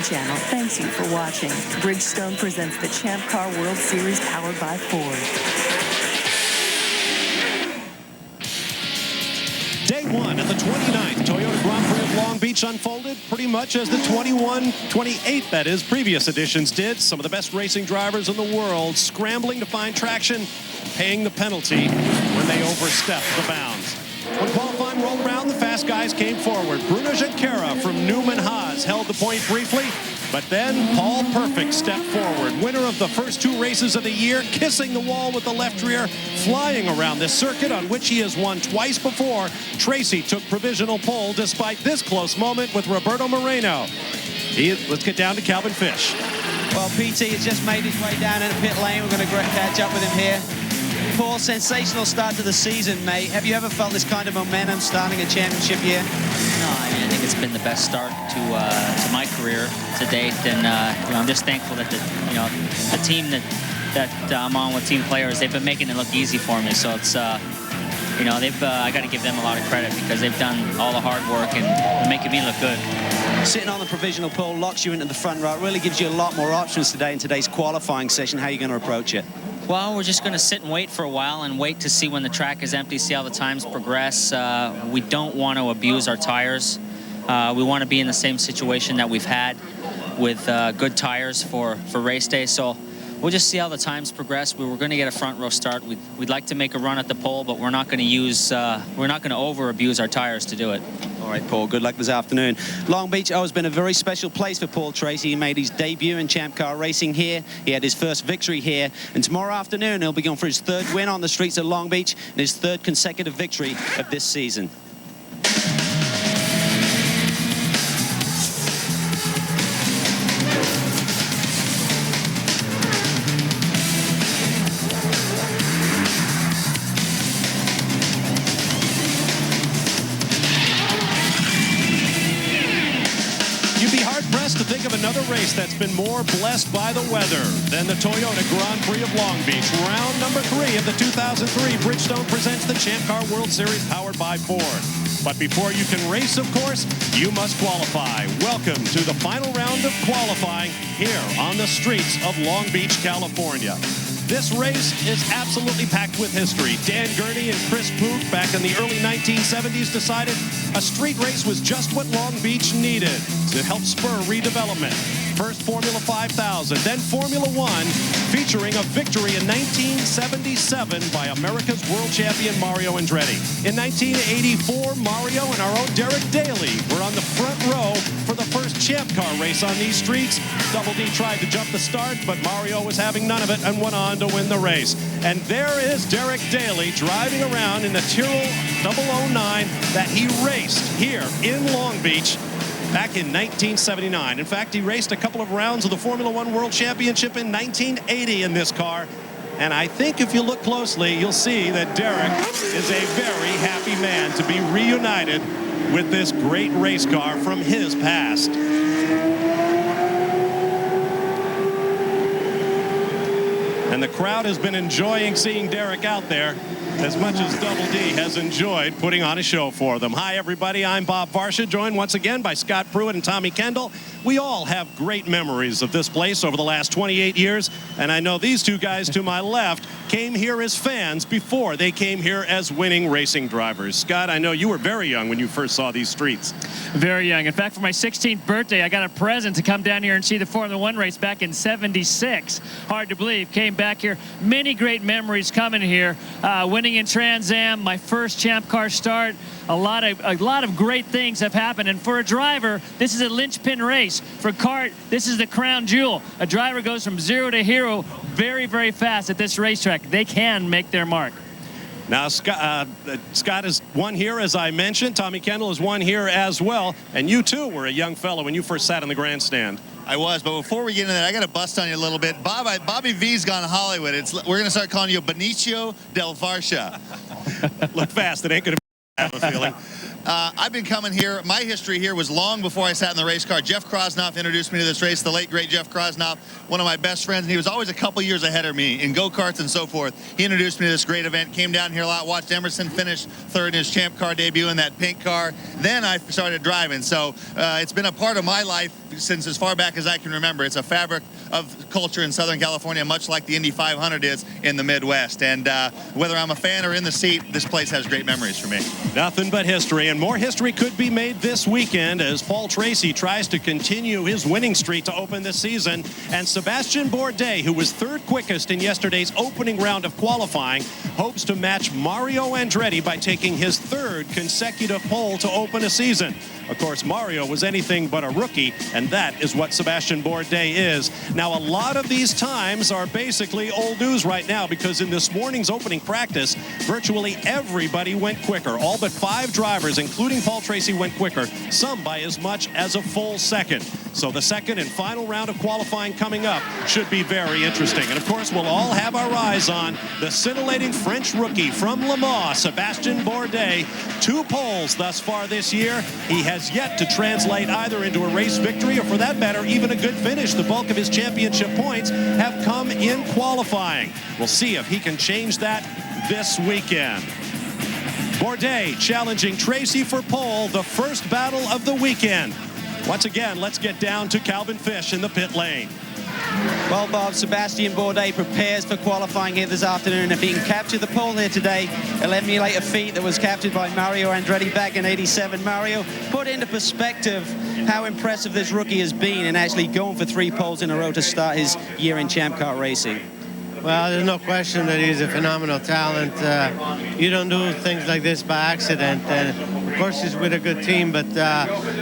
Channel thanks you for watching. Bridgestone presents the Champ Car World Series powered by Ford. Day one of the 29th Toyota Grand Prix of Long Beach unfolded pretty much as the 28 that is, previous editions did. Some of the best racing drivers in the world scrambling to find traction, paying the penalty when they overstepped the bounds. When qualifying rolled around, the fast guys came forward. Bruno Junqueira from Newman Haas held the point briefly, but then Paul Perfect stepped forward. Winner of the first two races of the year, kissing the wall with the left rear, flying around this circuit on which he has won twice before. Tracy took provisional pole despite this close moment with Roberto Moreno. Let's get down to Calvin Fish. Well, PT has just made his way down in the pit lane. We're going to catch up with him here. Paul, sensational start to the season, mate. Have you ever felt this kind of momentum starting a championship year? No, I mean, I think it's been the best start to my career to date, and I'm just thankful that the team that I'm on with, team players, they've been making it look easy for me. So it's I got to give them a lot of credit because they've done all the hard work and they're making me look good. Sitting on the provisional pole locks you into the front row. It really gives you a lot more options today in today's qualifying session. How are you going to approach it? Well, we're just going to sit and wait for a while and wait to see when the track is empty, see how the times progress. We don't want to abuse our tires. We want to be in the same situation that we've had with good tires for race day. So we'll just see how the times progress. We were going to get a front row start. We'd like to make a run at the pole, but we're not going to over abuse our tires to do it. All right, Paul, good luck this afternoon. Long Beach has been a very special place for Paul Tracy. He made his debut in Champ Car racing here. He had his first victory here. And tomorrow afternoon, he'll be going for his third win on the streets of Long Beach and his third consecutive victory of this season. To think of another race that's been more blessed by the weather than the Toyota Grand Prix of Long Beach. Round number 3 of the 2003 Bridgestone presents the Champ Car World Series powered by Ford. But before you can race, of course, you must qualify. Welcome to the final round of qualifying here on the streets of Long Beach, California. This race is absolutely packed with history. Dan Gurney and Chris Pook back in the early 1970s decided a street race was just what Long Beach needed to help spur redevelopment. First Formula 5000, then Formula 1, featuring a victory in 1977 by America's world champion Mario Andretti. In 1984, Mario and our own Derek Daly were on the front row for the first Champ Car race on these streets. Double D tried to jump the start, but Mario was having none of it and went on to win the race. And there is Derek Daly driving around in the Tyrrell 009 that he raced here in Long Beach back in 1979. In fact, he raced a couple of rounds of the Formula One World Championship in 1980 in this car. And I think if you look closely, you'll see that Derek is a very happy man to be reunited with this great race car from his past. And the crowd has been enjoying seeing Derek out there as much as Double D has enjoyed putting on a show for them. Hi, everybody. I'm Bob Varsha, joined once again by Scott Pruitt and Tommy Kendall. We all have great memories of this place over the last 28 years, and I know these two guys to my left came here as fans before they came here as winning racing drivers. Scott, I know you were very young when you first saw these streets. Very young. In fact, for my 16th birthday, I got a present to come down here and see the Formula One race back in '76. Hard to believe. Came back here. Many great memories coming here. Winning in Trans Am, my first Champ Car start. A lot of great things have happened. And for a driver, this is a linchpin race. For kart, this is the crown jewel. A driver goes from zero to hero very, very fast at this racetrack. They can make their mark. Now, Scott has won here, as I mentioned. Tommy Kendall has won here as well. And you, too, were a young fellow when you first sat in the grandstand. I was, but before we get into that, I got to bust on you a little bit. Bobby V's gone Hollywood. We're going to start calling you Benicio del Varsha. Look fast. It ain't going to have a feeling. I've been coming here. My history here was long before I sat in the race car. Jeff Krosnoff introduced me to this race, the late, great Jeff Krosnoff, one of my best friends, and he was always a couple years ahead of me in go-karts and so forth. He introduced me to this great event, came down here a lot, watched Emerson finish third in his Champ Car debut in that pink car. Then I started driving, so it's been a part of my life since as far back as I can remember. It's a fabric of culture in Southern California, much like the Indy 500 is in the Midwest. And whether I'm a fan or in the seat, this place has great memories for me. Nothing but history, and more history could be made this weekend as Paul Tracy tries to continue his winning streak to open this season. And Sebastian Bourdais, who was third quickest in yesterday's opening round of qualifying, hopes to match Mario Andretti by taking his third consecutive pole to open a season. Of course, Mario was anything but a rookie, and that is what Sebastian Bourdais is. Now, a lot of these times are basically old news right now, because in this morning's opening practice, virtually everybody went quicker. All but 5 drivers, including Paul Tracy, went quicker, some by as much as a full second. So the second and final round of qualifying coming up should be very interesting. And of course, we'll all have our eyes on the scintillating French rookie from Le Mans, Sebastian Bourdais. 2 poles thus far this year. He has yet to translate either into a race victory or, for that matter, even a good finish. The bulk of his championship points have come in qualifying. We'll see if he can change that this weekend. Bourdais challenging Tracy for pole, the first battle of the weekend. Once again, let's get down to Calvin Fish in the pit lane. Well, Bob, Sebastian Bourdais prepares for qualifying here this afternoon. If he can capture the pole here today, he'll emulate a feat that was captured by Mario Andretti back in '87. Mario, put into perspective how impressive this rookie has been in actually going for 3 poles in a row to start his year in Champ Car racing. Well, there's no question that he's a phenomenal talent. You don't do things like this by accident. And of course, he's with a good team, but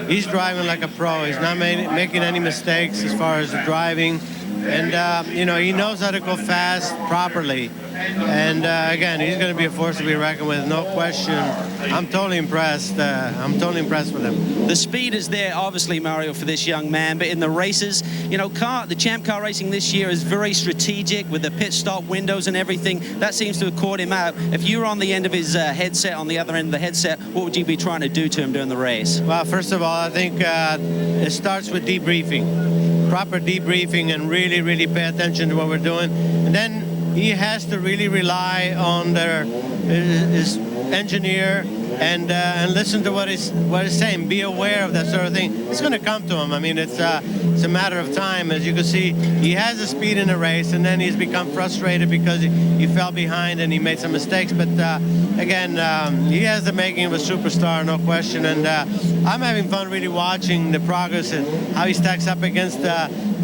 he's driving like a pro. He's not making any mistakes as far as the driving. And, you know, he knows how to go fast properly. And, again, he's going to be a force to be reckoned with, no question. I'm totally impressed. I'm totally impressed with him. The speed is there, obviously, Mario, for this young man. But in the races, you know, the Champ Car racing this year is very strategic with the pit stop windows and everything. That seems to have caught him out. If you were on the end of his headset, on the other end of the headset, what would you be trying to do to him during the race? Well, first of all, I think it starts with debriefing. Proper debriefing and really, really pay attention to what we're doing. And then he has to really rely on his engineer and listen to what he's saying. Be aware of that sort of thing. It's going to come to him. I mean, it's a matter of time. As you can see, he has the speed in the race, and then he's become frustrated because he fell behind and he made some mistakes. But again, he has the making of a superstar, no question. And I'm having fun really watching the progress and how he stacks up against.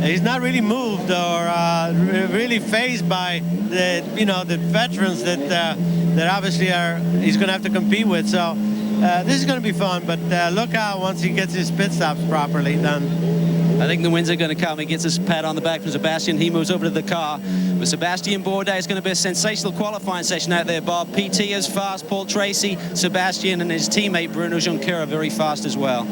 He's not really moved or really fazed by the veterans that obviously he's going to have to compete with. So this is going to be fun, but look out once he gets his pit stops properly done. I think the wins are going to come. He gets his pat on the back from Sebastian. He moves over to the car. With Sebastian Bourdais, it's going to be a sensational qualifying session out there, Bob. PT is fast. Paul Tracy, Sebastian, and his teammate Bruno Junqueira very fast as well.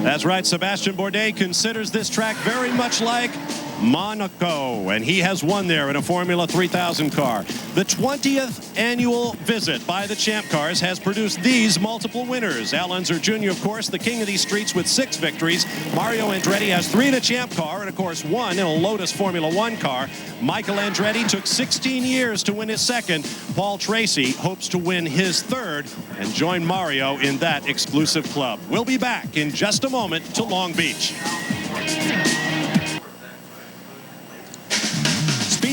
That's right. Sebastian Bourdais considers this track very much like Monaco, and he has won there in a Formula 3000 car. The 20th annual visit by the Champ Cars has produced these multiple winners. Al Unser Jr., of course, the king of these streets with 6 victories. Mario Andretti has 3 in a Champ Car and, of course, 1 in a Lotus Formula 1 car. Michael Andretti took 16 years to win his 2nd. Paul Tracy hopes to win his 3rd and join Mario in that exclusive club. We'll be back in just a moment to Long Beach.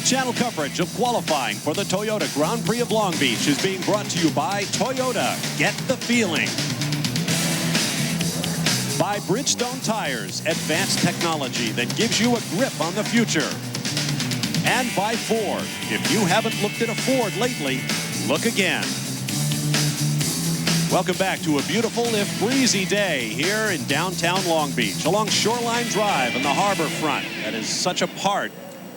Channel coverage of qualifying for the Toyota Grand Prix of Long Beach is being brought to you by Toyota. Get the feeling. By Bridgestone Tires, advanced technology that gives you a grip on the future. And by Ford. If you haven't looked at a Ford lately, look again. Welcome back to a beautiful, if breezy day here in downtown Long Beach along Shoreline Drive and the harbor front. That is such a part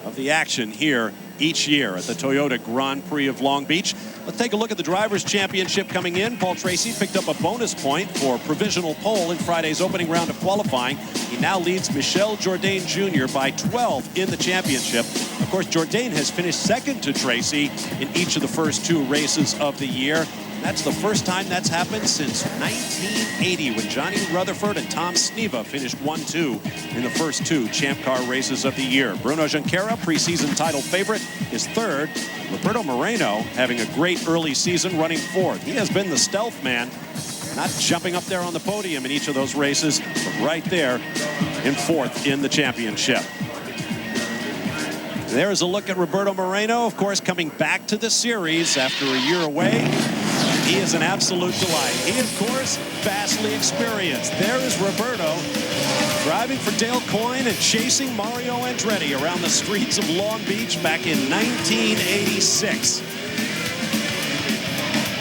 of the action here each year at the Toyota Grand Prix of Long Beach. Let's take a look at the Drivers' Championship coming in. Paul Tracy picked up a bonus point for provisional pole in Friday's opening round of qualifying. He now leads Michel Jourdain Jr. by 12 in the championship. Of course, Jourdain has finished 2nd to Tracy in each of the first 2 races of the year. That's the first time that's happened since 1980 when Johnny Rutherford and Tom Sneva finished 1-2 in the first 2 Champ Car races of the year. Bruno Junqueira, preseason title favorite, is 3rd. Roberto Moreno having a great early season, running 4th. He has been the stealth man, not jumping up there on the podium in each of those races, but right there in 4th in the championship. There's a look at Roberto Moreno, of course, coming back to the series after a year away. He is an absolute delight. He, of course, vastly experienced. There is Roberto driving for Dale Coyne and chasing Mario Andretti around the streets of Long Beach back in 1986.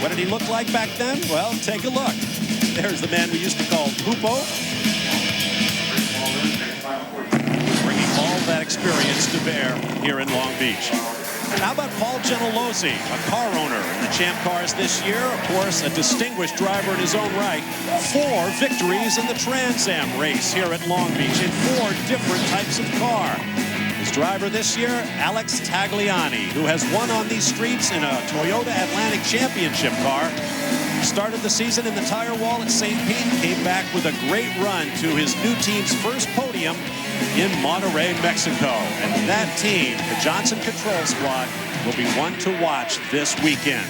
What did he look like back then? Well, take a look. There's the man we used to call Pupo, bringing all that experience to bear here in Long Beach. How about Paul Gentilozzi, a car owner in the Champ Cars this year? Of course, a distinguished driver in his own right. 4 victories in the Trans Am race here at Long Beach in 4 different types of car. His driver this year, Alex Tagliani, who has won on these streets in a Toyota Atlantic Championship car. Started the season in the tire wall at St. Pete, came back with a great run to his new team's first podium in Monterrey, Mexico. And that team, the Johnson Control Squad, will be one to watch this weekend.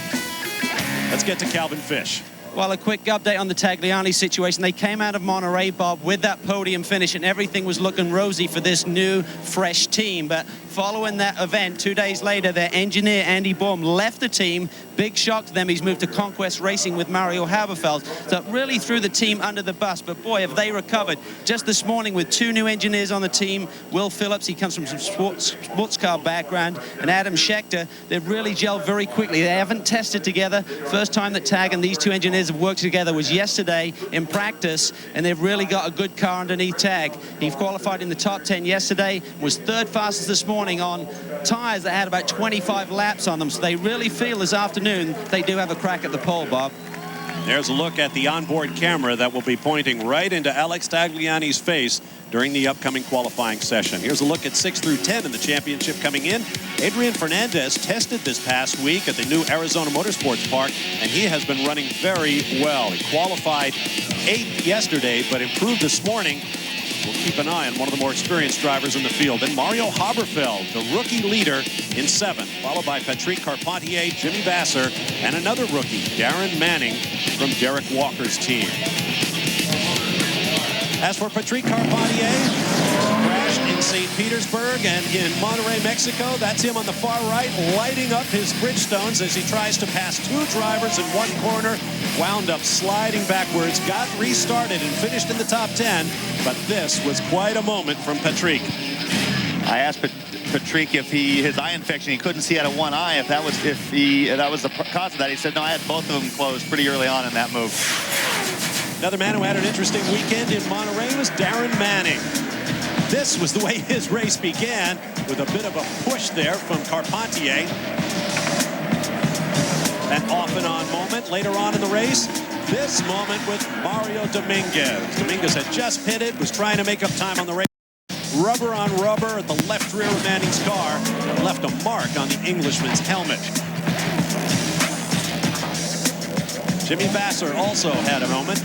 Let's get to Calvin Fish. Well, a quick update on the Tagliani situation. They came out of Monterey, Bob, with that podium finish, and everything was looking rosy for this new, fresh team. But following that event, 2 days later, their engineer, Andy Baum, left the team. Big shock to them. He's moved to Conquest Racing with Mario Haberfeld. So it really threw the team under the bus. But boy, have they recovered. Just this morning with 2 new engineers on the team. Will Phillips, he comes from some sports car background, and Adam Schechter. They've really gelled very quickly. They haven't tested together. First time that Tag and these 2 engineers have worked together was yesterday in practice, and they've really got a good car underneath Tag. He qualified in the top 10 yesterday, was 3rd fastest this morning on tires that had about 25 laps on them. So they really feel this afternoon they do have a crack at the pole, Bob. There's a look at the onboard camera that will be pointing right into Alex Tagliani's face during the upcoming qualifying session. Here's a look at 6 through 10 in the championship coming in. Adrian Fernandez tested this past week at the new Arizona Motorsports Park, and he has been running very well. He qualified 8th yesterday, but improved this morning. We'll keep an eye on one of the more experienced drivers in the field. Then Mario Haberfeld, the rookie leader, in 7th, followed by Patrick Carpentier, Jimmy Vasser, and another rookie, Darren Manning, from Derek Walker's team. As for Patrick Carpentier, crashed in St. Petersburg and in Monterrey, Mexico. That's him on the far right, lighting up his Bridgestones as he tries to pass 2 drivers in one corner. Wound up sliding backwards, got restarted and finished in the top 10. But this was quite a moment from Patrick. I asked Patrick if his eye infection, he couldn't see out of one eye, if that was the cause of that. He said, no, I had both of them closed pretty early on in that move. Another man who had an interesting weekend in Monterey was Darren Manning. This was the way his race began, with a bit of a push there from Carpentier. An off and on moment later on in the race. This moment with Mario Dominguez. Dominguez had just pitted, was trying to make up time on the race. Rubber on rubber at the left rear of Manning's car, and left a mark on the Englishman's helmet. Jimmy Vasser also had a moment.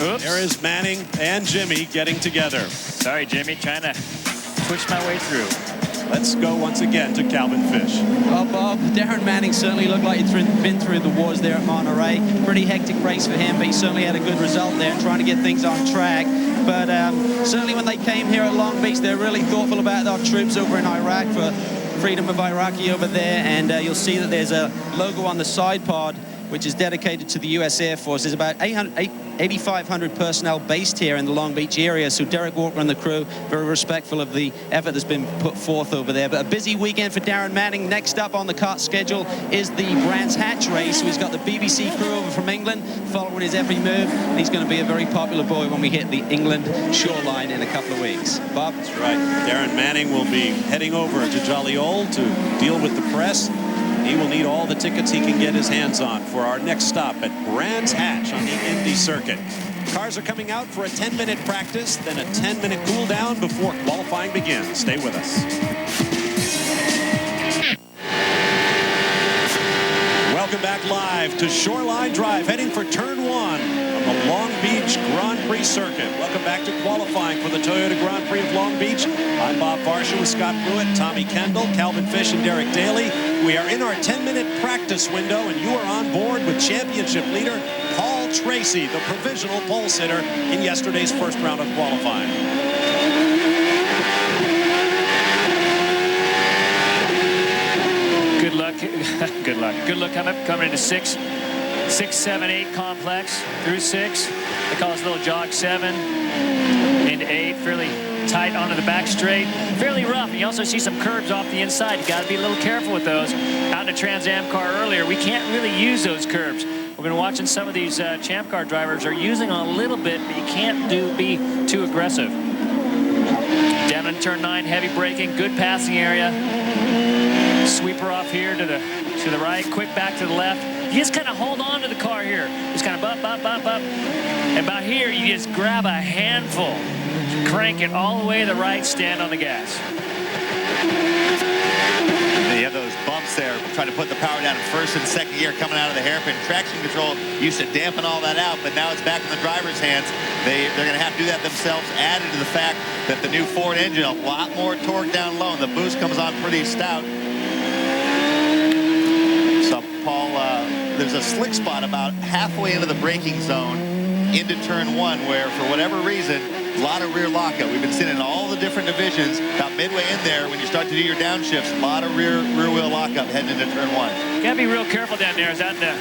Oops. There is Manning and Jimmy getting together. Sorry, Jimmy, trying to push my way through. Let's go once again to Calvin Fish. Well, Bob, Darren Manning certainly looked like he'd been through the wars there at Monterey. Pretty hectic race for him, but he certainly had a good result there, trying to get things on track. But certainly when they came here at Long Beach, they're really thoughtful about our troops over in Iraq for freedom of Iraqi over there. And you'll see that there's a logo on the side pod, which is dedicated to the U.S. Air Force. There's about 8,500 personnel based here in the Long Beach area, so Derek Walker and the crew very respectful of the effort that's been put forth over there. But a busy weekend for Darren Manning. Next up on the kart schedule is the Brands Hatch race. So he's got the BBC crew over from England following his every move. He's going to be a very popular boy when we hit the England shoreline in a couple of weeks. Bob? That's right. Darren Manning will be heading over to Jolly Old to deal with the press. He will need all the tickets he can get his hands on for our next stop at Brands Hatch on the Indy circuit. Cars are coming out for a 10-minute practice, then a 10-minute cool down before qualifying begins. Stay with us. Welcome back back live to Shoreline Drive, heading for turn 1 of the Long Beach Grand Prix circuit. Welcome back to qualifying for the Toyota Grand Prix of Long Beach. I'm Bob Varsha with Scott Pruitt, Tommy Kendall, Calvin Fish, and Derek Daly. We are in our 10-minute practice window, and you are on board with championship leader Paul Tracy, the provisional pole sitter in yesterday's first round of qualifying. Good luck. Good luck. Good luck coming into 6, 7, 8 complex through 6. They call this little jog 7 into 8. Fairly tight onto the back straight. Fairly rough. And you also see some curves off the inside. You got to be a little careful with those. Out in the Trans Am car earlier, we can't really use those curves. We're going to watch some of these Champ Car drivers are using a little bit, but you can't be too aggressive. Down in turn 9, heavy braking, good passing area. Sweeper off here to the right, quick back to the left. You just kind of hold on to the car here. Just kind of up. And about here, you just grab a handful, crank it all the way to the right, stand on the gas. And you have those bumps there, trying to put the power down in first and second gear coming out of the hairpin. Traction control used to dampen all that out, but now it's back in the driver's hands. They're going to have to do that themselves, added to the fact that the new Ford engine, a lot more torque down low, and the boost comes on pretty stout. So, Paul, there's a slick spot about halfway into the braking zone into turn 1 where, for whatever reason, a lot of rear lockup. We've been seeing it in all the different divisions. About midway in there, when you start to do your downshifts, a lot of rear wheel lockup heading into turn 1. You got to be real careful down there. I was out in the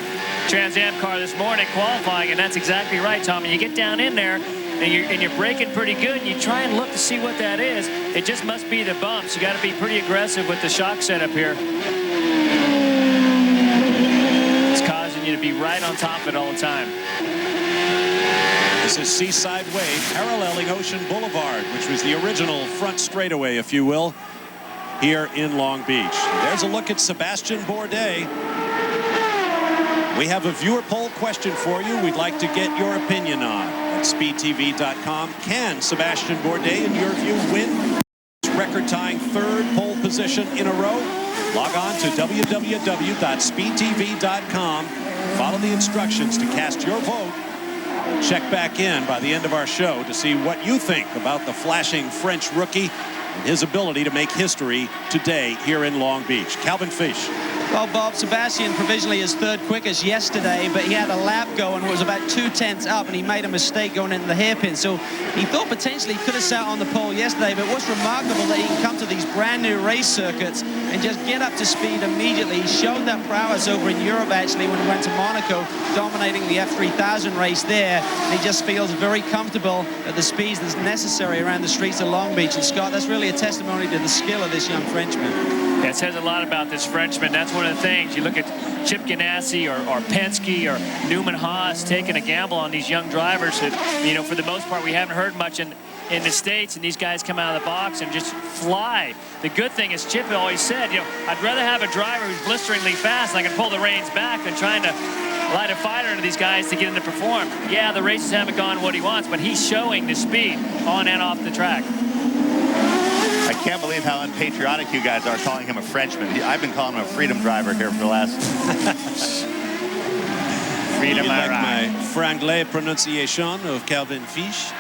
Trans Am car this morning qualifying, and that's exactly right, Tommy. You get down in there, and you're braking pretty good, and you try and look to see what that is. It just must be the bumps. You got to be pretty aggressive with the shock setup here. It's causing you to be right on top of it all the time. This is Seaside Way, paralleling Ocean Boulevard, which was the original front straightaway, if you will, here in Long Beach. There's a look at Sebastian Bourdais. We have a viewer poll question for you we'd like to get your opinion on at speedtv.com. Can Sebastian Bourdais, in your view, win record-tying 3rd pole position in a row? Log on to www.speedtv.com. Follow the instructions to cast your vote. Check back in by the end of our show to see what you think about the flashing French rookie and his ability to make history today here in Long Beach. Calvin Fish. Well, Bob, Sebastian provisionally his 3rd quickest yesterday, but he had a lap going, was about 2/10 up, and he made a mistake going into the hairpin. So he thought potentially he could have sat on the pole yesterday, but what's remarkable that he can come to these brand new race circuits and just get up to speed immediately. He showed that prowess over in Europe, actually, when he went to Monaco, dominating the F3000 race there. And he just feels very comfortable at the speeds that's necessary around the streets of Long Beach. And Scott, that's really a testimony to the skill of this young Frenchman. Yeah, it says a lot about this Frenchman. That's one of the things. You look at Chip Ganassi or Penske or Newman Haas taking a gamble on these young drivers that, you know, for the most part, we haven't heard much in the States, and these guys come out of the box and just fly. The good thing is Chip always said, you know, I'd rather have a driver who's blisteringly fast and I can pull the reins back than trying to light a fire into these guys to get them to perform. Yeah, the races haven't gone what he wants, but he's showing the speed on and off the track. I can't believe how unpatriotic you guys are calling him a Frenchman. I've been calling him a freedom driver here for the last... Freedom, I like my Franglais pronunciation of Calvin Fish.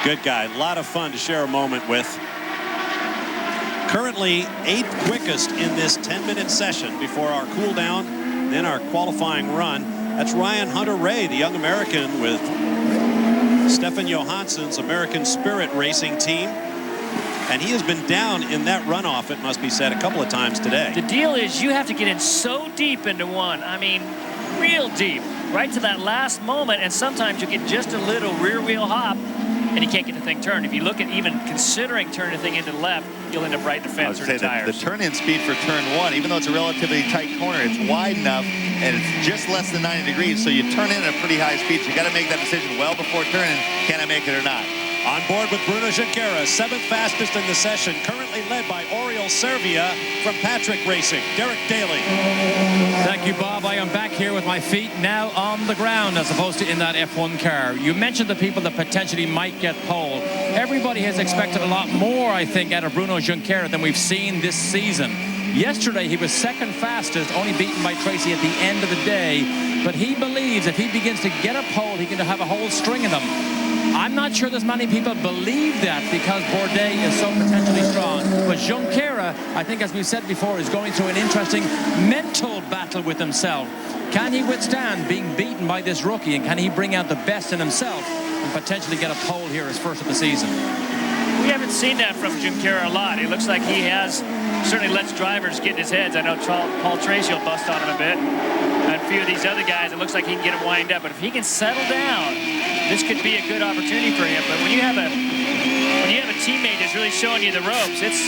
Good guy. A lot of fun to share a moment with. Currently 8th quickest in this 10-minute session before our cool down, then our qualifying run. That's Ryan Hunter-Reay, the young American with Stefan Johansson's American Spirit Racing team. And he has been down in that runoff, it must be said, a couple of times today. The deal is you have to get in so deep into one. I mean, real deep, right to that last moment. And sometimes you get just a little rear wheel hop and you can't get the thing turned. If you look at even considering turning the thing into the left, you'll end up right in the fence or the tires. The turn-in speed for turn 1, even though it's a relatively tight corner, it's wide enough and it's just less than 90 degrees, so you turn in at a pretty high speed. So you got to make that decision well before turning. Can I make it or not? On board with Bruno Junqueira, 7th fastest in the session, currently led by Oriol Servia from Patrick Racing. Derek Daly. Thank you, Bob. I am back here with my feet now on the ground as opposed to in that F1 car. You mentioned the people that potentially might get pole. Everybody has expected a lot more, I think, out of Bruno Junqueira than we've seen this season. Yesterday, he was second fastest, only beaten by Tracy at the end of the day. But he believes if he begins to get a pole, he can have a whole string of them. I'm not sure there's many people believe that because Bourdais is so potentially strong. But Junqueira, I think, as we've said before, is going through an interesting mental battle with himself. Can he withstand being beaten by this rookie, and can he bring out the best in himself and potentially get a pole here as first of the season? We haven't seen that from Junqueira a lot. It looks like he has certainly lets drivers get in his heads. I know Paul Tracy will bust on him a bit. And a few of these other guys, it looks like he can get him wind up. But if he can settle down, this could be a good opportunity for him. But when you have a teammate that's really showing you the ropes, it's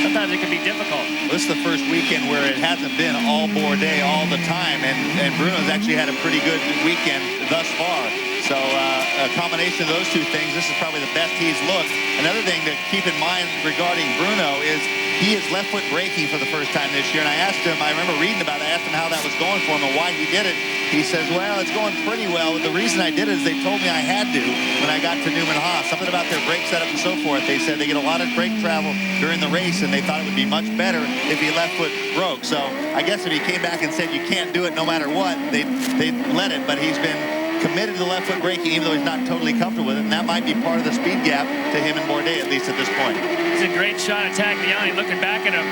sometimes it can be difficult. This is the first weekend where it hasn't been all Bourdais all the time, and Bruno's actually had a pretty good weekend thus far. So a combination of those two things, this is probably the best he's looked. Another thing to keep in mind regarding Bruno is he is left foot braking for the first time this year. And I asked him, I remember reading about it, I asked him how that was going for him and why he did it. He says, well, it's going pretty well. The reason I did it is they told me I had to when I got to Newman Haas. Something about their brake setup and so forth. They said they get a lot of brake travel during the race, and they thought it would be much better if he left foot broke. So I guess if he came back and said you can't do it no matter what, they'd let it. But he's been committed to left foot braking, even though he's not totally comfortable with it, and that might be part of the speed gap to him and Bourdais, at least at this point. It's a great shot at Tagliani, looking back at him.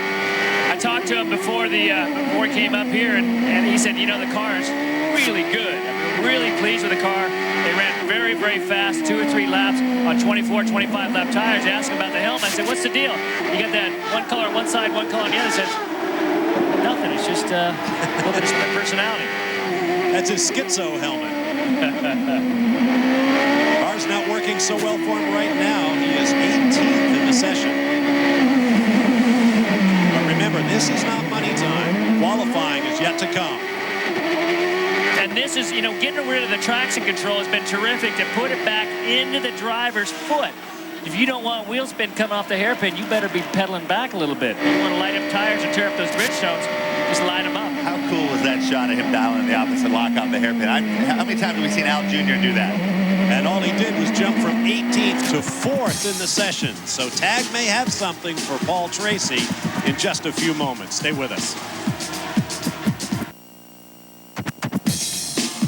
I talked to him before he came up here, and he said, you know, the car is really good. I'm really pleased with the car. They ran very, very fast, 2 or 3 laps on 24, 25 lap tires. I asked him about the helmet. I said, what's the deal? You got that one color on one side, one color on the other. He says, nothing. It's just a little bit of personality. That's his schizo helmet. Car's not working so well for him right now. He is 18th in the session. But remember, this is not money time. Qualifying is yet to come. And this is, you know, getting rid of the traction control has been terrific to put it back into the driver's foot. If you don't want wheel spin coming off the hairpin, you better be pedaling back a little bit. You want to light up tires and tear up those Bridgestones, just line them up. How cool was that shot of him dialing the opposite lock off the hairpin? How many times have we seen Al Jr. do that? And all he did was jump from 18th to 4th in the session. So tag may have something for Paul Tracy in just a few moments. Stay with us.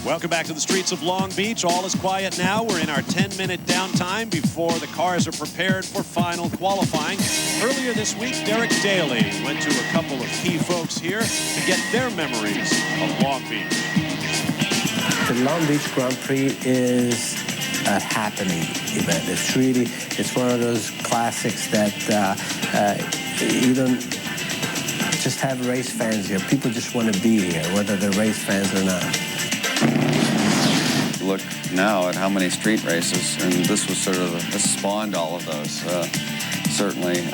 Welcome back to the streets of Long Beach. All is quiet now. We're in our 10-minute downtime before the cars are prepared for final qualifying. Earlier this week, Derek Daly went to a couple of key folks here to get their memories of Long Beach. The Long Beach Grand Prix is a happening event. It's one of those classics that you don't just have race fans here. People just want to be here, whether they're race fans or not. Look now at how many street races, and this was sort of this spawned all of those. Certainly,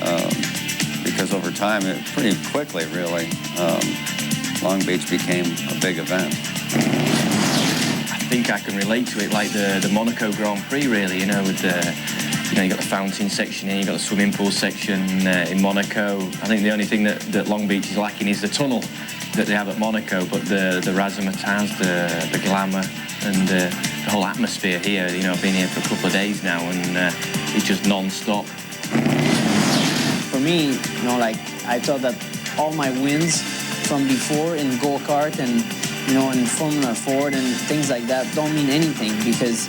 because over time, pretty quickly, really, Long Beach became a big event. I think I can relate to it like the Monaco Grand Prix, really. You know, with the you got the fountain section here, you got the swimming pool section in Monaco. I think the only thing that Long Beach is lacking is the tunnel that they have at Monaco, but the razzmatazz, the glamour, and the whole atmosphere here. You know, I've been here for a couple of days now, and it's just non-stop. For me, you know, like I thought that all my wins from before in go-kart and in Formula Ford and things like that don't mean anything, because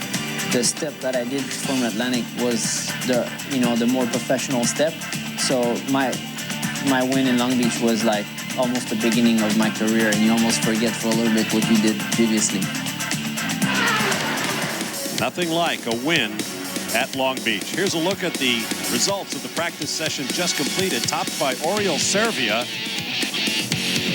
the step that I did from Atlantic was the more professional step. So my win in Long Beach was like almost the beginning of my career, and you almost forget for a little bit what you did previously. Nothing like a win at Long Beach. Here's a look at the results of the practice session just completed, topped by Oriol Servia.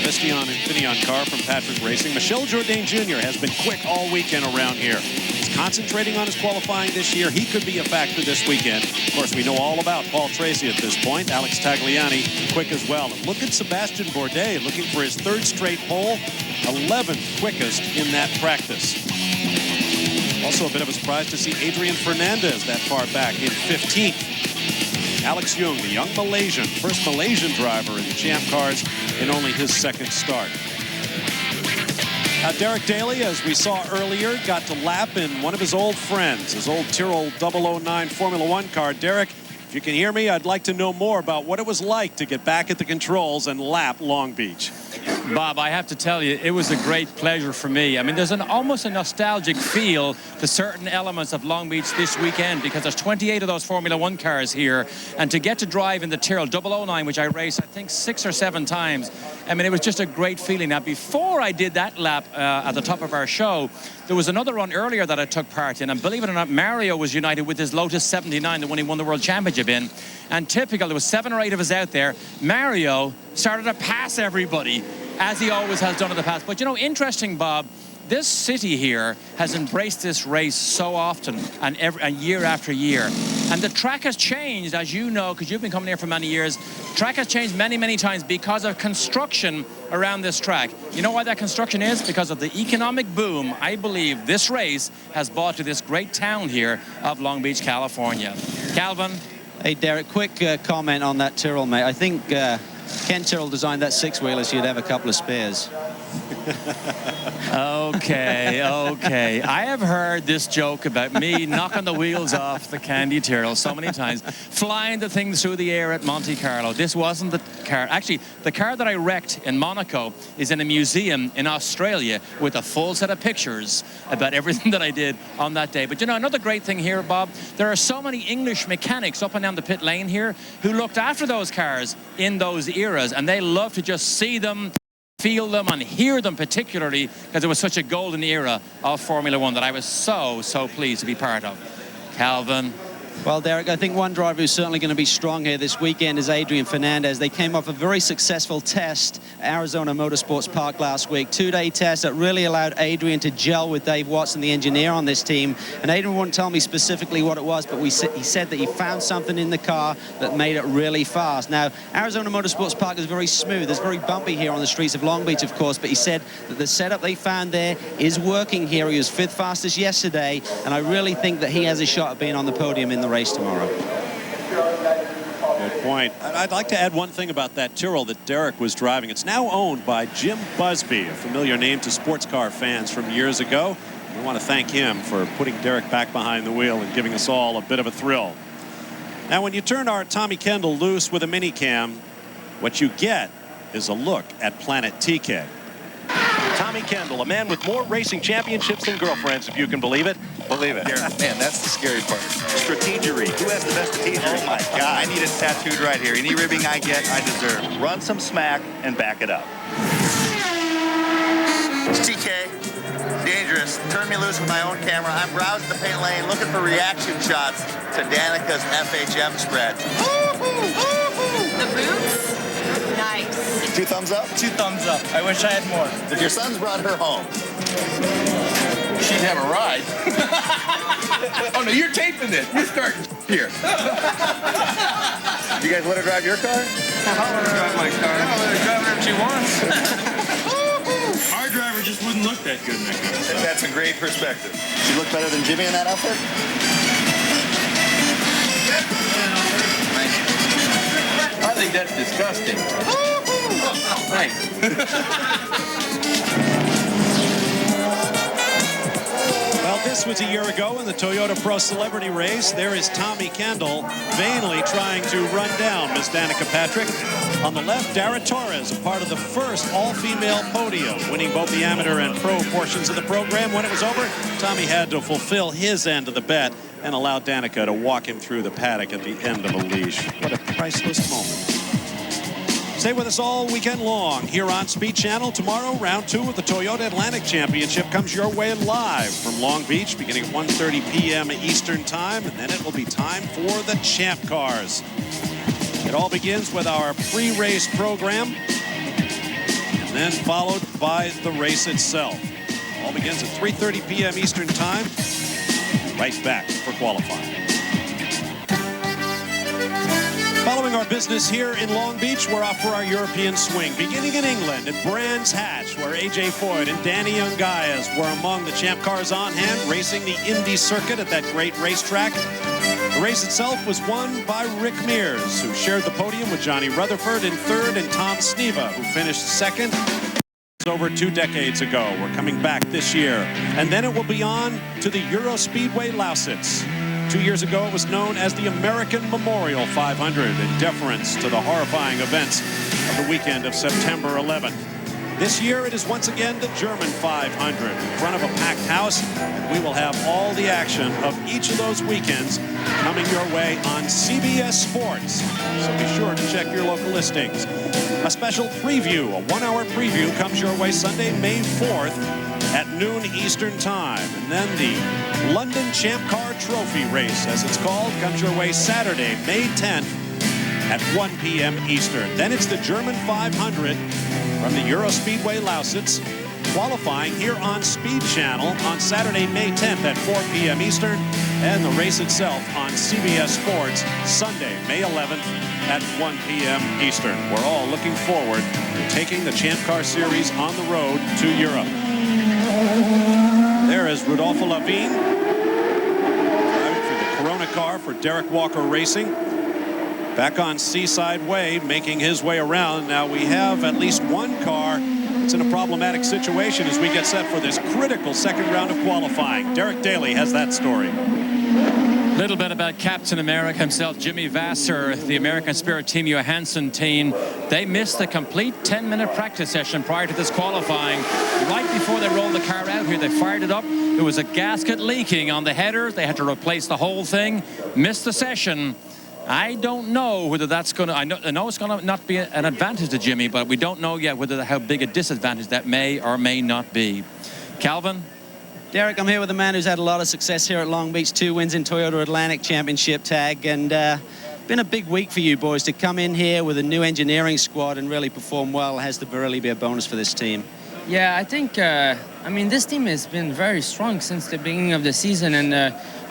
Visteon Infineon car from Patrick Racing. Michel Jourdain Jr. has been quick all weekend around here. He's concentrating on his qualifying this year. He could be a factor this weekend. Of course, we know all about Paul Tracy at this point. Alex Tagliani quick as well. And look at Sebastian Bourdais looking for his 3rd straight pole, 11th quickest in that practice. Also a bit of a surprise to see Adrian Fernandez that far back in 15th. Alex Young, the young Malaysian, first Malaysian driver in the Champ Cars in only his 2nd start. Now, Derek Daly, as we saw earlier, got to lap in one of his old friends, his old Tyrrell 009 Formula One car. Derek, if you can hear me, I'd like to know more about what it was like to get back at the controls and lap Long Beach. Bob, I have to tell you, it was a great pleasure for me. I mean, there's almost a nostalgic feel to certain elements of Long Beach this weekend because there's 28 of those Formula One cars here. And to get to drive in the Tyrrell 009, which I raced, I think, 6 or 7 times, I mean, it was just a great feeling. Now, before I did that lap at the top of our show, there was another run earlier that I took part in. And believe it or not, Mario was united with his Lotus 79, the one he won the World Championship in. And typical, there was 7 or 8 of us out there. Mario started to pass everybody, as he always has done in the past. But, you know, interesting, Bob, this city here has embraced this race so often and year after year. And the track has changed, as you know, because you've been coming here for many years. Track has changed many, many times because of construction around this track. You know why that construction is? Because of the economic boom I believe this race has brought to this great town here of Long Beach, California. Calvin? Hey, Derek, quick comment on that Tyrrell, mate. I think Ken Tyrrell designed that 6-wheeler so you'd have a couple of spares. Okay. I have heard this joke about me knocking the wheels off the Candy Tyrrell so many times, flying the things through the air at Monte Carlo. This wasn't the car. Actually, the car that I wrecked in Monaco is in a museum in Australia with a full set of pictures about everything that I did on that day. But you know, another great thing here, Bob, there are so many English mechanics up and down the pit lane here who looked after those cars in those eras, and they love to just see them, feel them, and hear them, particularly because it was such a golden era of Formula One that I was so pleased to be part of. Calvin? Well, Derek, I think one driver who's certainly going to be strong here this weekend is Adrian Fernandez. They came off a very successful test at Arizona Motorsports Park last week. 2-day test that really allowed Adrian to gel with Dave Watson, the engineer on this team. And Adrian wouldn't tell me specifically what it was, but he said that he found something in the car that made it really fast. Now, Arizona Motorsports Park is very smooth. It's very bumpy here on the streets of Long Beach, of course, but he said that the setup they found there is working here. He was 5th fastest yesterday, and I really think that he has a shot at being on the podium in the race tomorrow. Good point. I'd like to add one thing about that Tyrrell that Derek was driving. It's now owned by Jim Busby, a familiar name to sports car fans from years ago. We want to thank him for putting Derek back behind the wheel and giving us all a bit of a thrill. Now, when you turn our Tommy Kendall loose with a mini cam, what you get is a look at Planet TK. Tommy Kendall, a man with more racing championships than girlfriends, if you can believe it. Believe it. Man, that's the scary part. Strategery. Who has the best strategery? Oh my God, I need it tattooed right here. Any ribbing I get, I deserve. Run some smack and back it up. It's TK. Dangerous. Turn me loose with my own camera. I'm browsing the paint lane looking for reaction shots to Danica's FHM spread. The boots? Nice. 2 thumbs up? 2 thumbs up. I wish I had more. If your son's brought her home, she'd have a ride. Oh, no, you're taping it. You're starting here. You guys let her drive your car? I'll let her drive my car. I'll let her drive wherever she wants. Our driver just wouldn't look that good in that car. That's a great perspective. She look better than Jimmy in that outfit? I think that's disgusting. Thanks. Well, this was a year ago in the Toyota Pro Celebrity Race. There is Tommy Kendall vainly trying to run down Miss Danica Patrick. On the left, Dara Torres, a part of the first all-female podium, winning both the amateur and pro portions of the program. When it was over, Tommy had to fulfill his end of the bet and allow Danica to walk him through the paddock at the end of a leash. What a priceless moment. Stay with us all weekend long here on Speed Channel. Tomorrow, round 2 of the Toyota Atlantic Championship comes your way live from Long Beach, beginning at 1:30 p.m. Eastern Time, and then it will be time for the Champ Cars. It all begins with our pre-race program, and then followed by the race itself. All begins at 3:30 p.m. Eastern Time, right back for qualifying. Following our business here in Long Beach, we're off for our European swing. Beginning in England at Brands Hatch, where A.J. Foyt and Danny Ungaias were among the Champ Cars on hand, racing the Indy circuit at that great racetrack. The race itself was won by Rick Mears, who shared the podium with Johnny Rutherford in 3rd, and Tom Sneva, who finished 2nd. Over 2 decades ago. We're coming back this year. And then it will be on to the Euro Speedway Lausitz. 2 years ago, it was known as the American Memorial 500 in deference to the horrifying events of the weekend of September 11th. This year, it is once again the German 500 in front of a packed house. We will have all the action of each of those weekends coming your way on CBS Sports. So be sure to check your local listings. A special preview, a 1-hour preview, comes your way Sunday, May 4th at noon Eastern Time. And then the London Champ Car Trophy Race, as it's called, comes your way Saturday, May 10th at 1 p.m. Eastern. Then it's the German 500 from the Euro Speedway Lausitz, qualifying here on Speed Channel on Saturday, May 10th at 4 p.m. Eastern, and the race itself on CBS Sports Sunday, May 11th at 1 p.m. Eastern. We're all looking forward to taking the Champ Car Series on the road to Europe. There is Rodolfo Lavigne driving for the Corona car for Derek Walker Racing. Back on Seaside Way, making his way around. Now we have at least one car that's in a problematic situation as we get set for this critical second round of qualifying. Derek Daly has that story. A little bit about Captain America himself, Jimmy Vasser, the American Spirit Team Johansson team. They missed the complete 10-minute practice session prior to this qualifying. Right before they rolled the car out here, they fired it up. There was a gasket leaking on the headers. They had to replace the whole thing. Missed the session. I don't know whether that's going to, I know it's going to not be an advantage to Jimmy, but we don't know yet whether how big a disadvantage that may or may not be. Calvin? Derek, I'm here with a man who's had a lot of success here at Long Beach. 2 wins in Toyota Atlantic Championship tag, and been a big week for you boys to come in here with a new engineering squad and really perform well. Has to really be a bonus for this team. Yeah, I think, I mean, this team has been very strong since the beginning of the season, and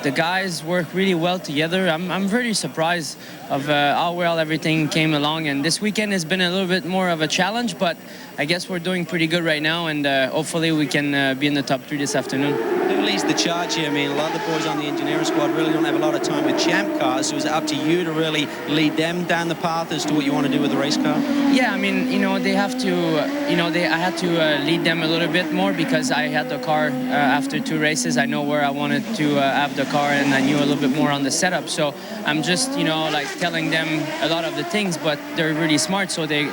the guys work really well together. I'm very surprised of how well everything came along, and this weekend has been a little bit more of a challenge, but I guess we're doing pretty good right now, and hopefully we can be in the top 3 this afternoon. Who leads the charge here? I mean, a lot of the boys on the engineering squad really don't have a lot of time with champ cars, so is it up to you to really lead them down the path as to what you want to do with the race car? Yeah, I mean, you know, they have to, you know, I had to lead them a little bit more because I had the car after 2 races. I know where I wanted to have the car, and I knew a little bit more on the setup. So I'm just, you know, like telling them a lot of the things, but they're really smart, so they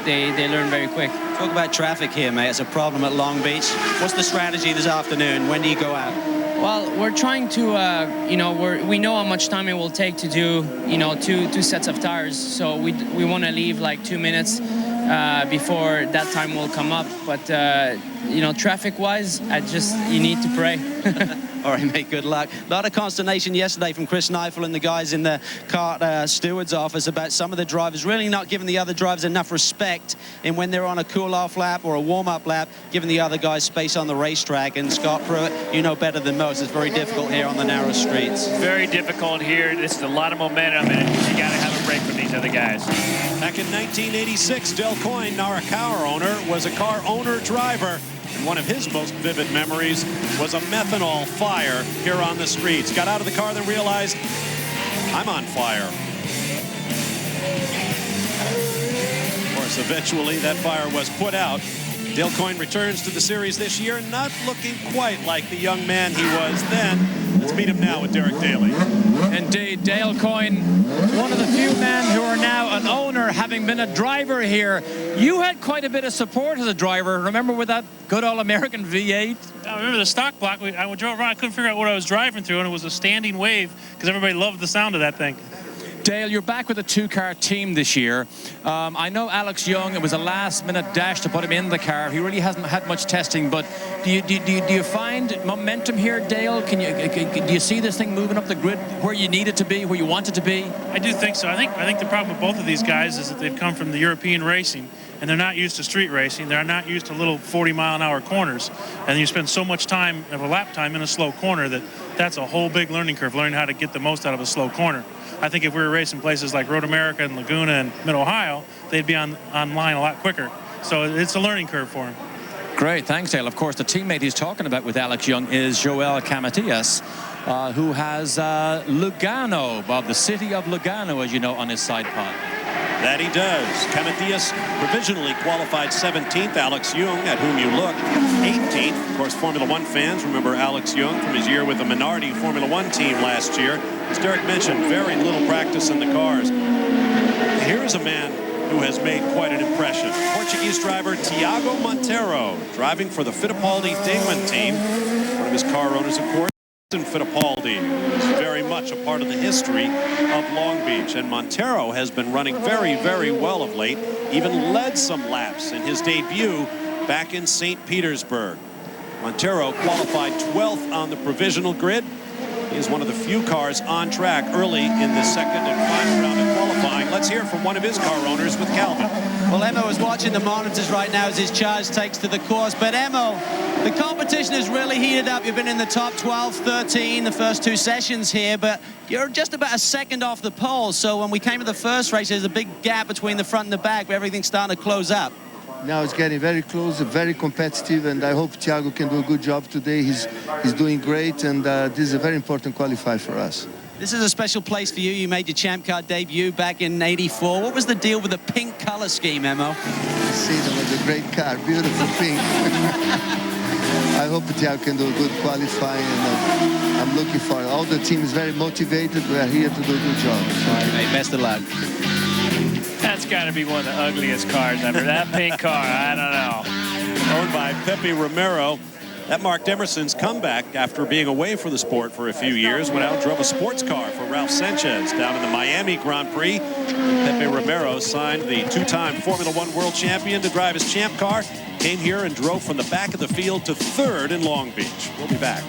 learn very quick. Talk about traffic here, mate. It's a problem at Long Beach. What's the strategy this afternoon? When do you go out? Well, we're trying to, you know, we know how much time it will take to do, you know, two sets of tires. So we want to leave like 2 minutes before that time will come up. But, you know, traffic-wise, you need to pray. All right, mate, good luck. A lot of consternation yesterday from Chris Neifel and the guys in the kart steward's office about some of the drivers really not giving the other drivers enough respect in when they're on a cool-off lap or a warm-up lap, giving the other guys space on the racetrack. And Scott Pruitt, you know better than most, it's very difficult here on the narrow streets. Very difficult here. This is a lot of momentum, and you got to have a break from these other guys. Back in 1986, Del Coyne, our car owner, was a car owner-driver. And one of his most vivid memories was a methanol fire here on the streets. Got out of the car, then realized, I'm on fire. Of course, eventually that fire was put out. Dale Coyne returns to the series this year, not looking quite like the young man he was then. Let's meet him now with Derek Daly. Indeed, Dale Coyne, one of the few men who are now an owner, having been a driver here. You had quite a bit of support as a driver. Remember with that good old American V8? I remember the stock block. I drove around. I couldn't figure out what I was driving through, and it was a standing wave because everybody loved the sound of that thing. Dale, you're back with a 2-car team this year. I know Alex Young, it was a last-minute dash to put him in the car. He really hasn't had much testing, but do you find momentum here, Dale? Do you see this thing moving up the grid where you need it to be, where you want it to be? I do think so. I think the problem with both of these guys is that they've come from the European racing, and they're not used to street racing. They're not used to little 40-mile-an-hour corners, and you spend so much time of a lap time in a slow corner that's a whole big learning curve, learning how to get the most out of a slow corner. I think if we were racing places like Road America and Laguna and Mid-Ohio, they'd be online a lot quicker. So it's a learning curve for him. Great, thanks, Dale. Of course, the teammate he's talking about with Alex Young is Joel Camatias, who has Lugano, the city of Lugano, as you know, on his side pod. That he does. Camathias provisionally qualified 17th. Alex Young, at whom you look, 18th. Of course, Formula One fans remember Alex Young from his year with the Minardi Formula One team last year. As Derek mentioned, very little practice in the cars. Here is a man who has made quite an impression. Portuguese driver Tiago Monteiro, driving for the Fittipaldi Damon team. One of his car owners, of course, Fittipaldi, is very much a part of the history of Long Beach. And Monteiro has been running very, very well of late, even led some laps in his debut back in St. Petersburg. Monteiro qualified 12th on the provisional grid. He is one of the few cars on track early in the second and final round of qualifying. Let's hear from one of his car owners with Calvin. Well, Emmo is watching the monitors right now as his charge takes to the course. But Emmo, the competition has really heated up. You've been in the top 12, 13, the first two sessions here, but you're just about a second off the pole. So when we came to the first race, there's a big gap between the front and the back, but everything's starting to close up. Now it's getting very close, very competitive, and I hope Thiago can do a good job today. He's doing great, and this is a very important qualifier for us. This is a special place for you. You made your Champ Car debut back in '84. What was the deal with the pink color scheme, Emmo? See, that was a great car, beautiful pink. I hope Thiago can do a good qualifying, and I'm looking for it. All the team is very motivated. We are here to do a good job. So. All right, mate, best of luck. That's got to be one of the ugliest cars ever. That pink car, I don't know. Owned by Pepe Romero. That marked Emerson's comeback after being away from the sport for a few years. Went out and drove a sports car for Ralph Sanchez down in the Miami Grand Prix. Pepe Romero signed the two-time Formula One world champion to drive his Champ Car. Came here and drove from the back of the field to third in Long Beach. We'll be back.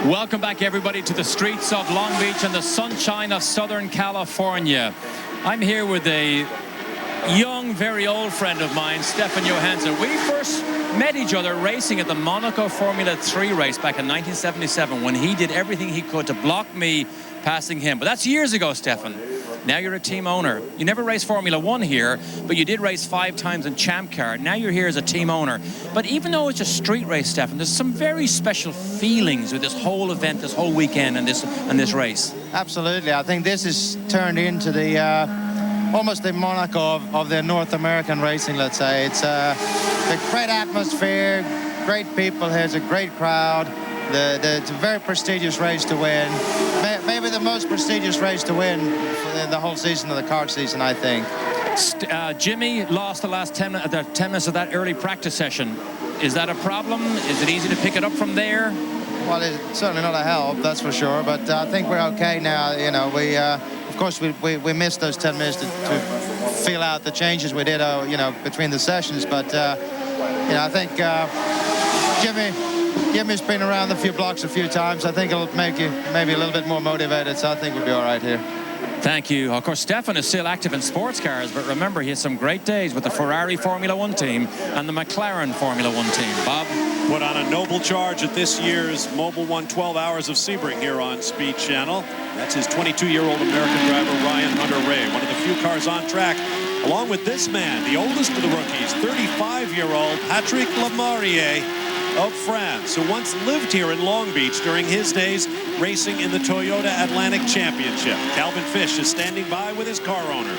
Welcome back, everybody, to the streets of Long Beach and the sunshine of Southern California. I'm here with a young, very old friend of mine, Stefan Johansson. We first met each other racing at the Monaco Formula 3 race back in 1977 when he did everything he could to block me passing him. But that's years ago, Stefan. Now you're a team owner. You never raced Formula One here, but you did race 5 times in Champ Car. Now you're here as a team owner. But even though it's a street race, Stefan, there's some very special feelings with this whole event, this whole weekend, and this race. Absolutely. I think this is turned into the almost the Monaco of the North American racing, let's say. It's a great atmosphere, great people here. It's a great crowd. It's a very prestigious race to win. Maybe the most prestigious race to win in the whole season of the kart season, I think. Jimmy lost the last 10 minutes of that early practice session. Is that a problem? Is it easy to pick it up from there? Well, it's certainly not a help, that's for sure. But I think we're okay now. You know, we of course we missed those 10 minutes to feel out the changes we did, you know, between the sessions. But you know, I think Jimmy's been around the few blocks a few times. I think it'll make you maybe a little bit more motivated, so I think we'll be all right here. Thank you. Of course, Stefan is still active in sports cars, but remember, he had some great days with the Ferrari Formula One team and the McLaren Formula One team. Bob? Put on a noble charge at this year's Mobil 1 12 Hours of Sebring here on Speed Channel. That's his 22-year-old American driver, Ryan Hunter-Reay, one of the few cars on track, along with this man, the oldest of the rookies, 35-year-old Patrick Lemarié of France, who once lived here in Long Beach during his days racing in the Toyota Atlantic Championship. Calvin Fish is standing by with his car owner.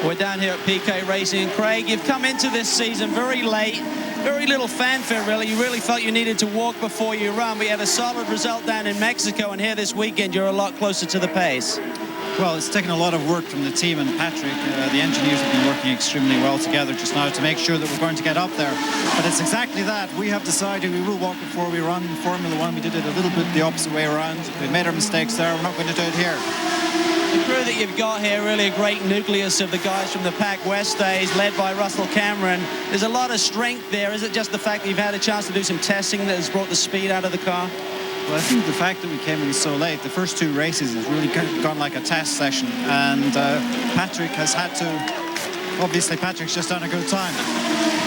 We're down here at PK Racing. And Craig, you've come into this season very late, very little fanfare really. You really felt you needed to walk before you run. We had a solid result down in Mexico, and here this weekend you're a lot closer to the pace. Well, it's taken a lot of work from the team and Patrick. The engineers have been working extremely well together just now to make sure that we're going to get up there. But it's exactly that. We have decided we will walk before we run. In Formula One, we did it a little bit the opposite way around. We made our mistakes there. We're not going to do it here. The crew that you've got here, really a great nucleus of the guys from the Pac West days, led by Russell Cameron. There's a lot of strength there. Is it just the fact that you've had a chance to do some testing that has brought the speed out of the car? Well, I think the fact that we came in so late, the first 2 races has really gone like a test session, and Patrick has had to, obviously Patrick's just done a good time,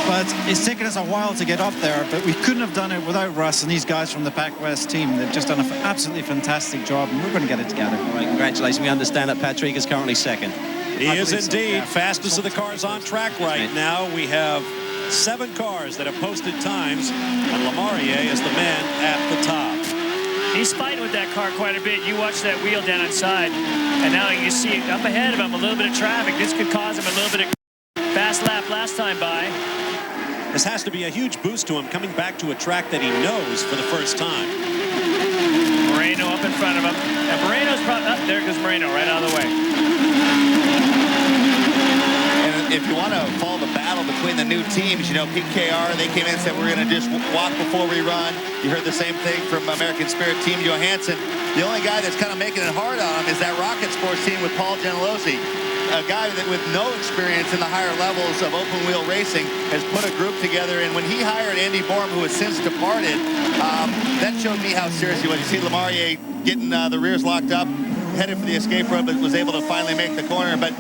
but it's taken us a while to get up there, but we couldn't have done it without Russ and these guys from the Pac West team. They've just done an absolutely fantastic job, and we're going to get it together. All right, congratulations. We understand that Patrick is currently second. He is indeed so, fastest of the cars on track right now. We have 7 cars that have posted times, and Lemarié is the man at the top. He's fighting with that car quite a bit. You watch that wheel down inside, and now you see up ahead of him a little bit of traffic. This could cause him a little bit of fast lap last time by. This has to be a huge boost to him coming back to a track that he knows for the first time. Moreno up in front of him. And Moreno's probably, there goes Moreno right out of the way. And if you want to follow the battle between the new teams, you know, PKR, they came in and said, we're going to just walk before we run. You heard the same thing from American Spirit Team Johansson. The only guy that's kind of making it hard on him is that Rocket Sports team with Paul Gentilozzi. A guy that with no experience in the higher levels of open wheel racing has put a group together, and when he hired Andy Borm, who has since departed, that showed me how serious he was. You see Lemarier getting the rears locked up, headed for the escape road, but was able to finally make the corner. But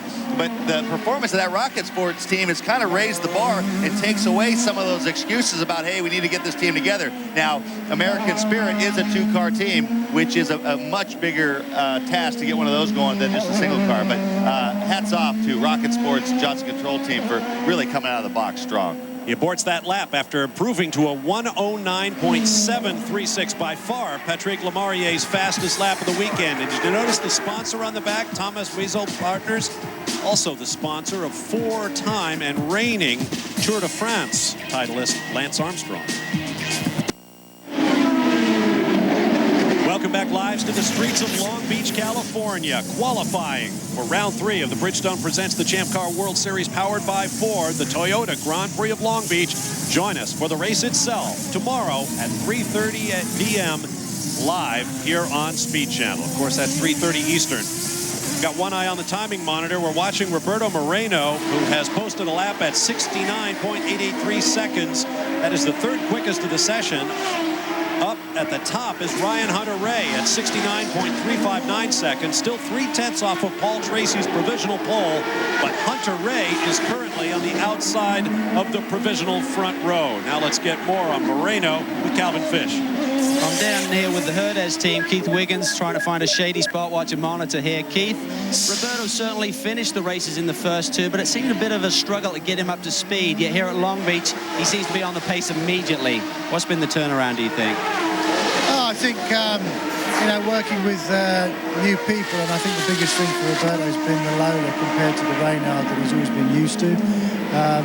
the performance of that Rocket Sports team has kind of raised the bar and takes away some of those excuses about, hey, we need to get this team together. Now, American Spirit is a two-car team, which is a much bigger task to get one of those going than just a single car. But hats off to Rocket Sports Johnson Control team for really coming out of the box strong. He aborts that lap after improving to a 1:09.736, by far Patrick Lemarier's fastest lap of the weekend. And did you notice the sponsor on the back, Thomas Wiesel Partners, also the sponsor of four-time and reigning Tour de France titleist Lance Armstrong. Welcome back live to the streets of Long Beach, California. Qualifying for round 3 of the Bridgestone Presents the Champ Car World Series powered by Ford, the Toyota Grand Prix of Long Beach. Join us for the race itself tomorrow at 3:30 p.m. live here on Speed Channel. Of course, that's 3:30 Eastern. We've got one eye on the timing monitor. We're watching Roberto Moreno, who has posted a lap at 69.883 seconds. That is the third quickest of the session. Up at the top is Ryan Hunter-Reay at 69.359 seconds, still 3/10 off of Paul Tracy's provisional pole, but Hunter-Reay is currently on the outside of the provisional front row. Now let's get more on Moreno with Calvin Fish. I'm down here with the Herdez team. Keith Wiggins trying to find a shady spot, watching monitor here. Keith, Roberto certainly finished the races in the first two, but it seemed a bit of a struggle to get him up to speed. Yet here at Long Beach, he seems to be on the pace immediately. What's been the turnaround, do you think? Oh, I think, you know, working with new people, and I think the biggest thing for Roberto has been the Lola compared to the Reynard that he's always been used to.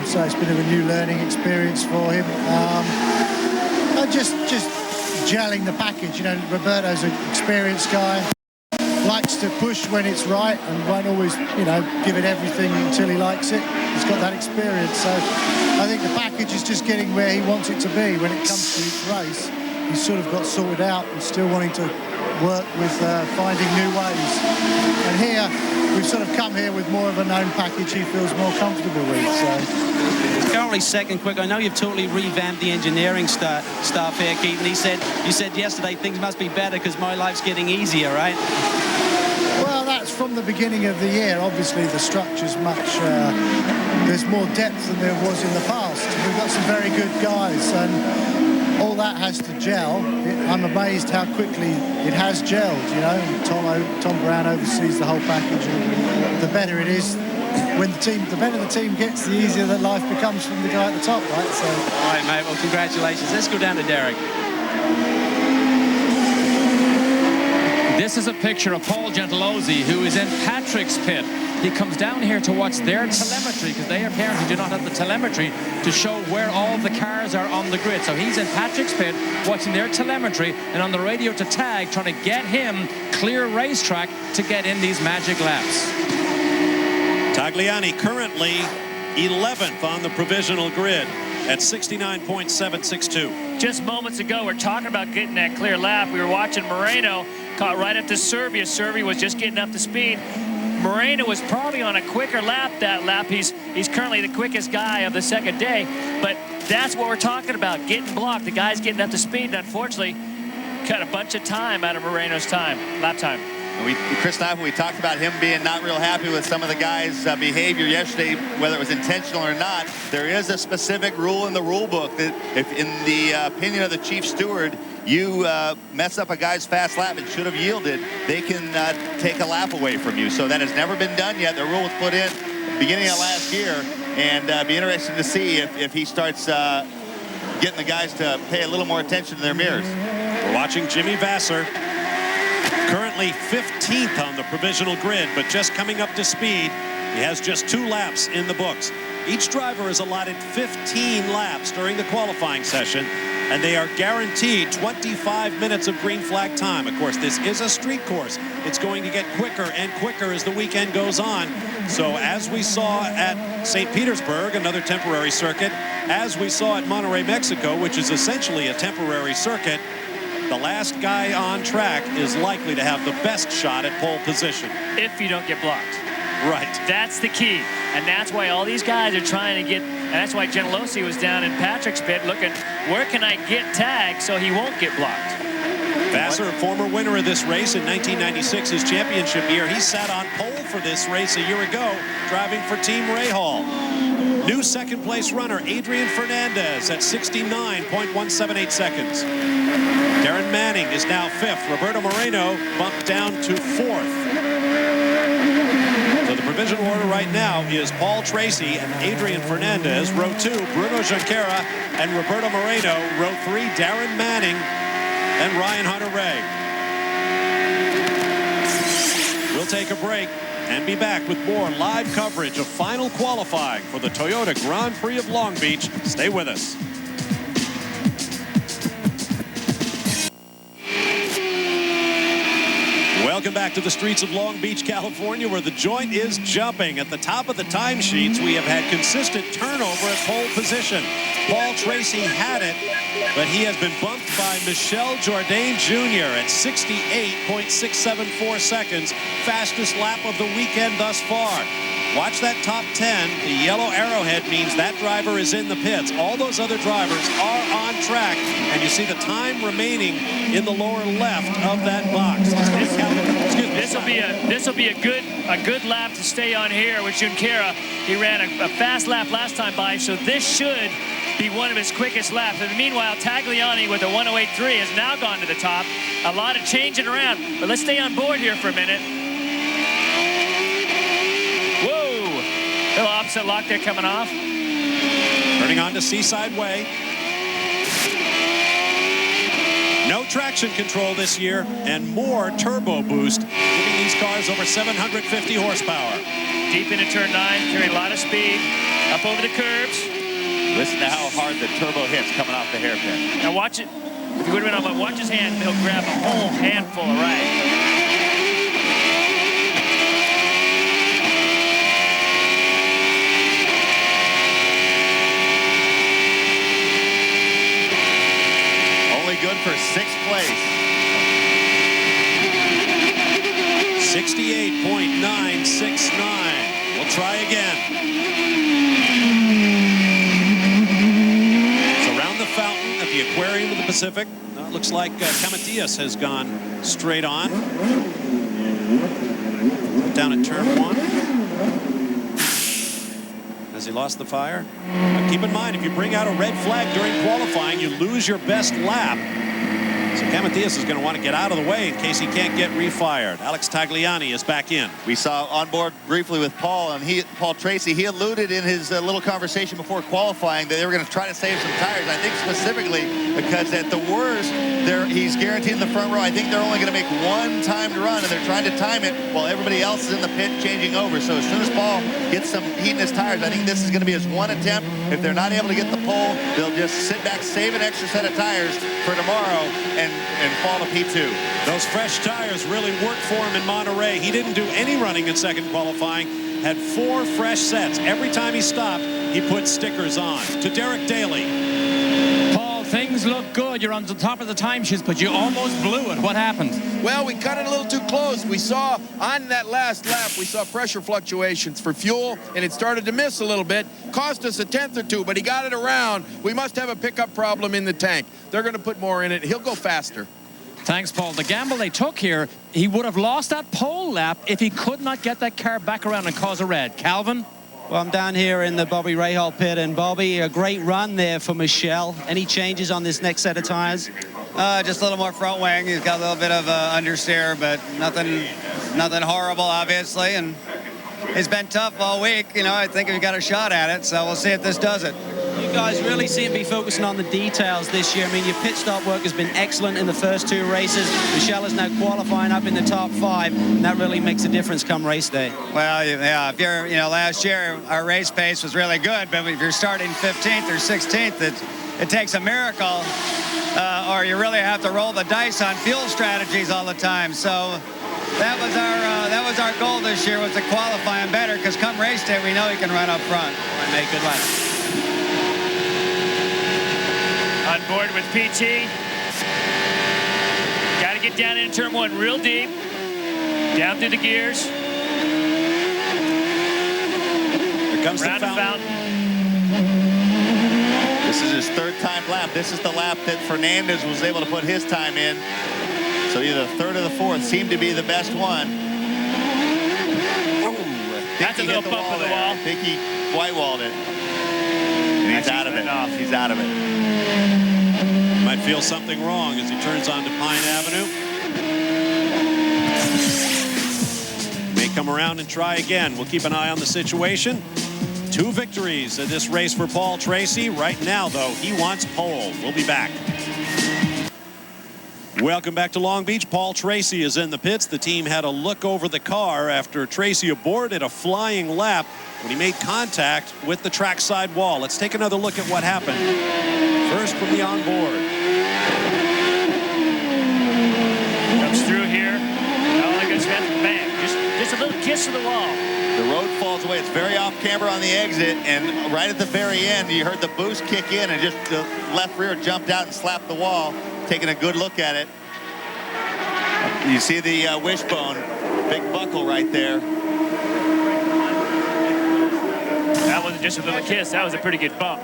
So it's been a new learning experience for him. Just gelling the package. You know, Roberto's an experienced guy, likes to push when it's right and won't always, you know, give it everything until he likes it. He's got that experience. So I think the package is just getting where he wants it to be when it comes to each race. He's sort of got sorted out and still wanting to work with finding new ways. And here, we've sort of come here with more of a known package he feels more comfortable with. So. Currently second quick. I know you've totally revamped the engineering staff here, Keith. And you said yesterday things must be better because my life's getting easier, right? Well, that's from the beginning of the year. Obviously, the structure's much... there's more depth than there was in the past. We've got some very good guys, and all that has to gel. I'm amazed how quickly it has gelled, you know. Tom Brown oversees the whole package, and the better it is, when the better the team gets, the easier that life becomes from the guy at the top, right? So. All right, mate. Well, congratulations. Let's go down to Derek. This is a picture of Paul Gentilozzi, who is in Patrick's pit. He comes down here to watch their telemetry, because they apparently do not have the telemetry to show where all the cars are on the grid. So he's in Patrick's pit watching their telemetry and on the radio to Tag, trying to get him clear racetrack to get in these magic laps. Tagliani currently 11th on the provisional grid at 69.762. Just moments ago, we're talking about getting that clear lap. We were watching Moreno caught right up to Serbia. Serbia was just getting up to speed. Moreno was probably on a quicker lap that lap. He's currently the quickest guy of the second day, but that's what we're talking about, getting blocked. The guy's getting up to speed, and unfortunately cut a bunch of time out of Moreno's time, lap time. Chris Knife, we talked about him being not real happy with some of the guys' behavior yesterday, whether it was intentional or not. There is a specific rule in the rule book that if, in the opinion of the chief steward, you mess up a guy's fast lap and should have yielded, they can take a lap away from you. So that has never been done yet. The rule was put in beginning of last year, and be interesting to see if he starts getting the guys to pay a little more attention to their mirrors. We're watching Jimmy Vasser, currently 15th on the provisional grid, but just coming up to speed. He has just 2 laps in the books. Each driver is allotted 15 laps during the qualifying session, and they are guaranteed 25 minutes of green flag time. Of course, this is a street course. It's going to get quicker and quicker as the weekend goes on. So as we saw at St. Petersburg, another temporary circuit, as we saw at Monterrey, Mexico, which is essentially a temporary circuit, the last guy on track is likely to have the best shot at pole position. If you don't get blocked. Right. That's the key. And that's why all these guys are trying to get, and that's why Gentilossi was down in Patrick's pit looking, where can I get tagged so he won't get blocked? Vasser, a former winner of this race in 1996, his championship year. He sat on pole for this race a year ago, driving for Team Rahal. New second place runner, Adrian Fernandez, at 69.178 seconds. Darren Manning is now 5th. Roberto Moreno bumped down to 4th. So the provisional order right now is Paul Tracy and Adrian Fernandez, row 2, Bruno Junqueira and Roberto Moreno, row 3, Darren Manning and Ryan Hunter-Reay. We'll take a break and be back with more live coverage of final qualifying for the Toyota Grand Prix of Long Beach. Stay with us. Welcome back to the streets of Long Beach, California, where the joint is jumping. At the top of the timesheets, we have had consistent turnover at pole position. Paul Tracy had it, but he has been bumped by Michel Jourdain Jr. at 68.674 seconds. Fastest lap of the weekend thus far. Watch that top 10. The yellow arrowhead means that driver is in the pits. All those other drivers are on track, and you see the time remaining in the lower left of that box. This will be a good lap to stay on here with Junqueira. He ran a fast lap last time by, so this should be one of his quickest laps. And meanwhile, Tagliani with a 108.3 has now gone to the top. A lot of changing around, but let's stay on board here for a minute. Whoa, little opposite lock there coming off. Turning on to Seaside Way. No traction control this year and more turbo boost, giving these cars over 750 horsepower. Deep into turn 9, carrying a lot of speed, up over the curbs. Listen to how hard the turbo hits coming off the hairpin. Now watch it. If you would have been on, but watch his hand, he'll grab a whole handful of right. Good for 6th place. 68.969. We'll try again. It's around the fountain at the Aquarium of the Pacific. It looks like Camatillas has gone straight on. Down at turn 1. Has he lost the fire? But keep in mind, if you bring out a red flag during qualifying, you lose your best lap. So Camatillas is going to want to get out of the way in case he can't get refired. Alex Tagliani is back in. We saw on board briefly with Paul, and Paul Tracy, he alluded in his little conversation before qualifying that they were going to try to save some tires. I think specifically because at the worst, he's guaranteed in the front row. I think they're only going to make one timed run, and they're trying to time it while everybody else is in the pit changing over. So as soon as Paul gets some heat in his tires, I think this is going to be his one attempt. If they're not able to get the pole, they'll just sit back, save an extra set of tires for tomorrow, and fall to P2. Those fresh tires really worked for him in Monterrey. He didn't do any running in second qualifying. Had 4 fresh sets. Every time he stopped, he put stickers on. To Derek Daly. Paul, things look good. You're on the top of the timesheets, but you almost blew it. What happened? Well, we cut it a little too close. We saw on that last lap, we saw pressure fluctuations for fuel, and it started to miss a little bit. Cost us a 1/10 or 2, but he got it around. We must have a pickup problem in the tank. They're going to put more in it. He'll go faster. Thanks, Paul. The gamble they took here, he would have lost that pole lap if he could not get that car back around and cause a red. Calvin? Well, I'm down here in the Bobby Rahal pit, and Bobby, a great run there for Michel. Any changes on this next set of tires? Just a little more front wing. He's got a little bit of understeer, but nothing horrible, obviously. And it's been tough all week. You know, I think we got a shot at it, so we'll see if this does it. You guys really seem to be focusing on the details this year. I mean, your pit stop work has been excellent in the first 2 races. Michelle is now qualifying up in the top 5, and that really makes a difference come race day. Well, yeah, if you're, last year our race pace was really good, but if you're starting 15th or 16th, it takes a miracle, or you really have to roll the dice on fuel strategies all the time. So that was our goal this year, was to qualify him better, because come race day we know he can run up front. All right, mate, good luck. On board with PT. Got to get down in turn 1 real deep. Down through the gears. Here comes Round the fountain. This is his 3rd time lap. This is the lap that Fernandez was able to put his time in. So either the 3rd or the 4th seemed to be the best one. That's a little bump of the wall. I think he white-walled it. And he's out of it. He's out of it. Might feel something wrong as he turns onto Pine Avenue. May come around and try again. We'll keep an eye on the situation. 2 victories in this race for Paul Tracy. Right now, though, he wants pole. We'll be back. Welcome back to Long Beach. Paul Tracy is in the pits. The team had a look over the car after Tracy aborted a flying lap when he made contact with the trackside wall. Let's take another look at what happened. First from the onboard. Comes through here. Oh, like it's bang. Just a little kiss to the wall. The road falls away. It's very off camber on the exit, and right at the very end, you heard the boost kick in, and just the left rear jumped out and slapped the wall. Taking a good look at it. You see the wishbone, big buckle right there. That wasn't just a little kiss. That was a pretty good bump.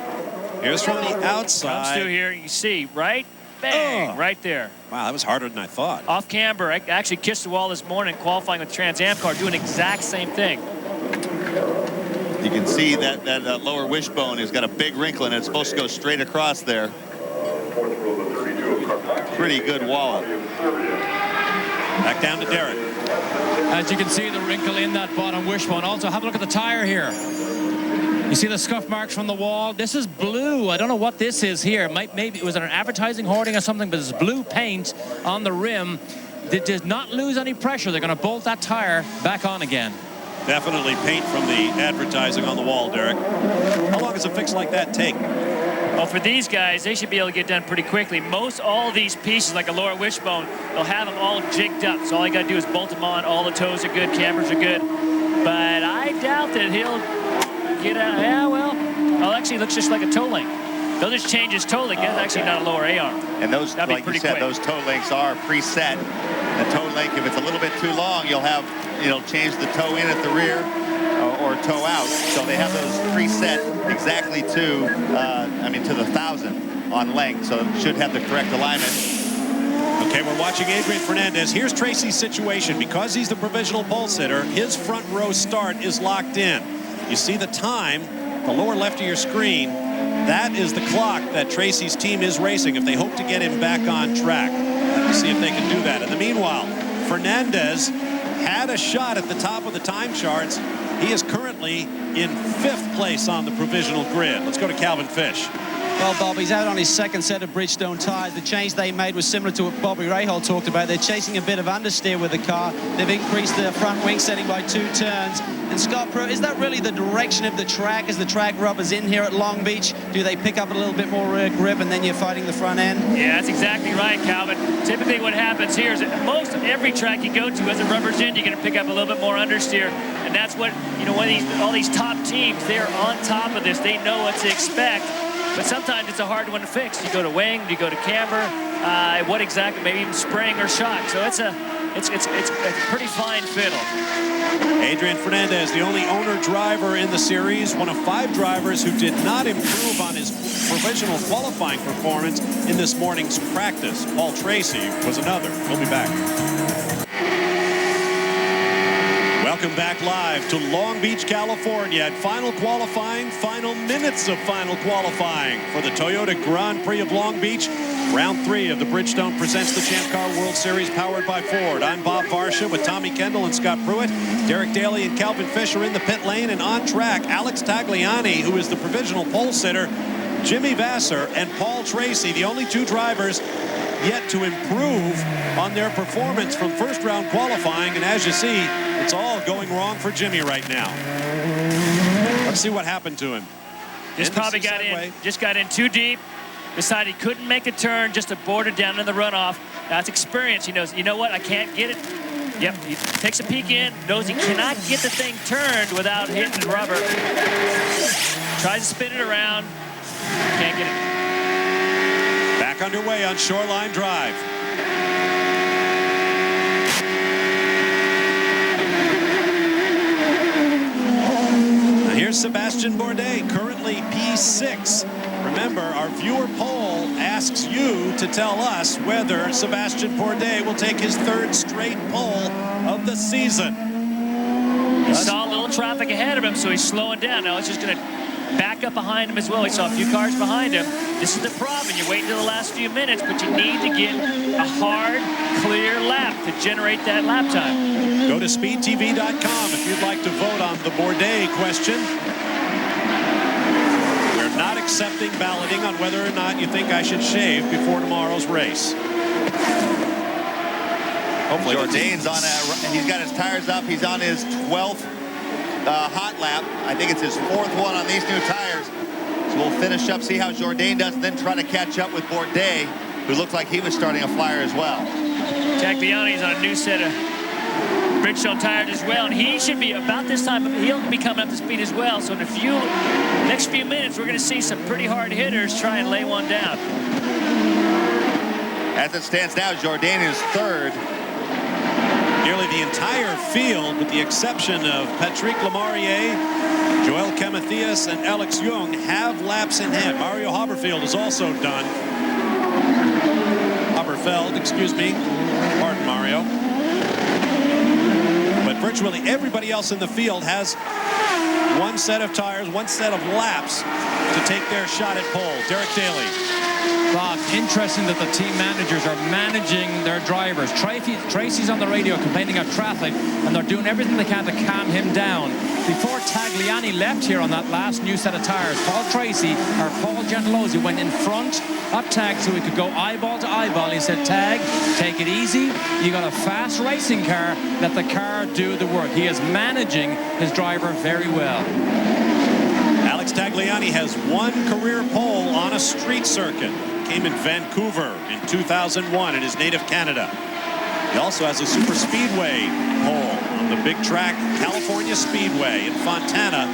Here's from the outside. Comes through here. You see, right? Bang, right there. Wow, that was harder than I thought. Off camber. I actually kissed the wall this morning qualifying with the Trans Am car, doing the exact same thing. You can see that lower wishbone has got a big wrinkle in it. It's supposed to go straight across there. Pretty good wallop. Back down to Derek. As you can see, the wrinkle in that bottom wishbone. Also, have a look at the tire here. You see the scuff marks from the wall? This is blue. I don't know what this is here. Maybe it was an advertising hoarding or something, but it's blue paint on the rim. It did not lose any pressure. They're going to bolt that tire back on again. Definitely paint from the advertising on the wall, Derek. How long does a fix like that take? Well, for these guys, they should be able to get done pretty quickly. All these pieces, like a lower wishbone, they'll have them all jigged up. So all you got to do is bolt them on. All the toes are good, cambers are good. But I doubt that he'll get out. Yeah, well, actually, it looks just like a toe link. They'll just change his toe link. That's actually not a lower A-arm. And those, like you said, those toe links are preset. The toe link, if it's a little bit too long, you'll change the toe in at the rear or toe out. So they have those preset exactly to the 1,000 on length. So it should have the correct alignment. Okay, we're watching Adrian Fernandez. Here's Tracy's situation. Because he's the provisional pole sitter, his front row start is locked in. You see the time, the lower left of your screen. That is the clock that Tracy's team is racing if they hope to get him back on track. Let's see if they can do that. In the meanwhile, Fernandez had a shot at the top of the time charts. He is currently in 5th place on the provisional grid. Let's go to Calvin Fish. Well, Bob, he's out on his 2nd set of Bridgestone tires. The change they made was similar to what Bobby Rahal talked about. They're chasing a bit of understeer with the car. They've increased their front wing setting by 2 turns. And Scott Pruitt, is that really the direction of the track as the track rubbers in here at Long Beach? Do they pick up a little bit more rear grip and then you're fighting the front end? Yeah, that's exactly right, Calvin. Typically what happens here is that most of every track you go to, as it rubbers in, you're going to pick up a little bit more understeer. And that's what, all these top teams, they're on top of this. They know what to expect. But sometimes it's a hard one to fix. You go to wing, you go to camber, what exactly, maybe even spring or shock. So it's a pretty fine fiddle. Adrian Fernandez, the only owner driver in the series, one of 5 drivers who did not improve on his provisional qualifying performance in this morning's practice. Paul Tracy was another. We'll be back. Welcome back live to Long Beach, California at final minutes of final qualifying for the Toyota Grand Prix of Long Beach. Round 3 of the Bridgestone Presents the Champ Car World Series powered by Ford. I'm Bob Varsha with Tommy Kendall and Scott Pruitt. Derek Daly and Calvin Fish are in the pit lane, and on track, Alex Tagliani, who is the provisional pole sitter, Jimmy Vasser and Paul Tracy, the only two drivers yet to improve on their performance from first round qualifying. And as you see, it's all going wrong for Jimmy right now. Let's see what happened to him. Just probably got in too deep. Decided he couldn't make the turn, just to board it down in the runoff. That's experience. He knows, you know what, I can't get it. Yep, he takes a peek in, knows he cannot get the thing turned without hitting the rubber. Tries to spin it around, can't get it. Back underway on Shoreline Drive. Now here's Sebastian Bourdais, currently P6. Remember, our viewer poll asks you to tell us whether Sebastian Bourdais will take his third straight pole of the season. He saw a little traffic ahead of him, so he's slowing down. Now it's just going to back up behind him as well. He saw a few cars behind him. This is the problem. You wait until the last few minutes, but you need to get a hard, clear lap to generate that lap time. Go to speedtv.com if you'd like to vote on the Bourdais question. We're not accepting balloting on whether or not you think I should shave before tomorrow's race. Hopefully Jourdain's on he's got his tires up. He's on his 12th hot lap. I think it's his 4th one on these new tires. So we'll finish up, see how Jourdain does, and then try to catch up with Bourdais, who looked like he was starting a flyer as well. Tagliani's on a new set of Bridgestone tires as well, and he should be about this time. He'll be coming up to speed as well. So in the next few minutes, we're going to see some pretty hard hitters try and lay one down. As it stands now, Jourdain is 3rd. Nearly the entire field, with the exception of Patrick Lemarié, Joel Camathias, and Alex Young, have laps in hand. Mario Haberfeld is also done. Haberfeld, excuse me. Pardon, Mario. But virtually everybody else in the field has one set of tires, one set of laps to take their shot at pole. Derek Daly. Bob, interesting that the team managers are managing their drivers. Tracy's on the radio complaining of traffic, and they're doing everything they can to calm him down. Before Tagliani left here on that last new set of tires, Paul Gentilozzi went in front of Tag so he could go eyeball to eyeball. He said, Tag, take it easy. You got a fast racing car. Let the car do the work. He is managing his driver very well. Alex Tagliani has one career pole on a street circuit. Came in Vancouver in 2001 in his native Canada. He also has a super speedway pole on the big track California Speedway in Fontana,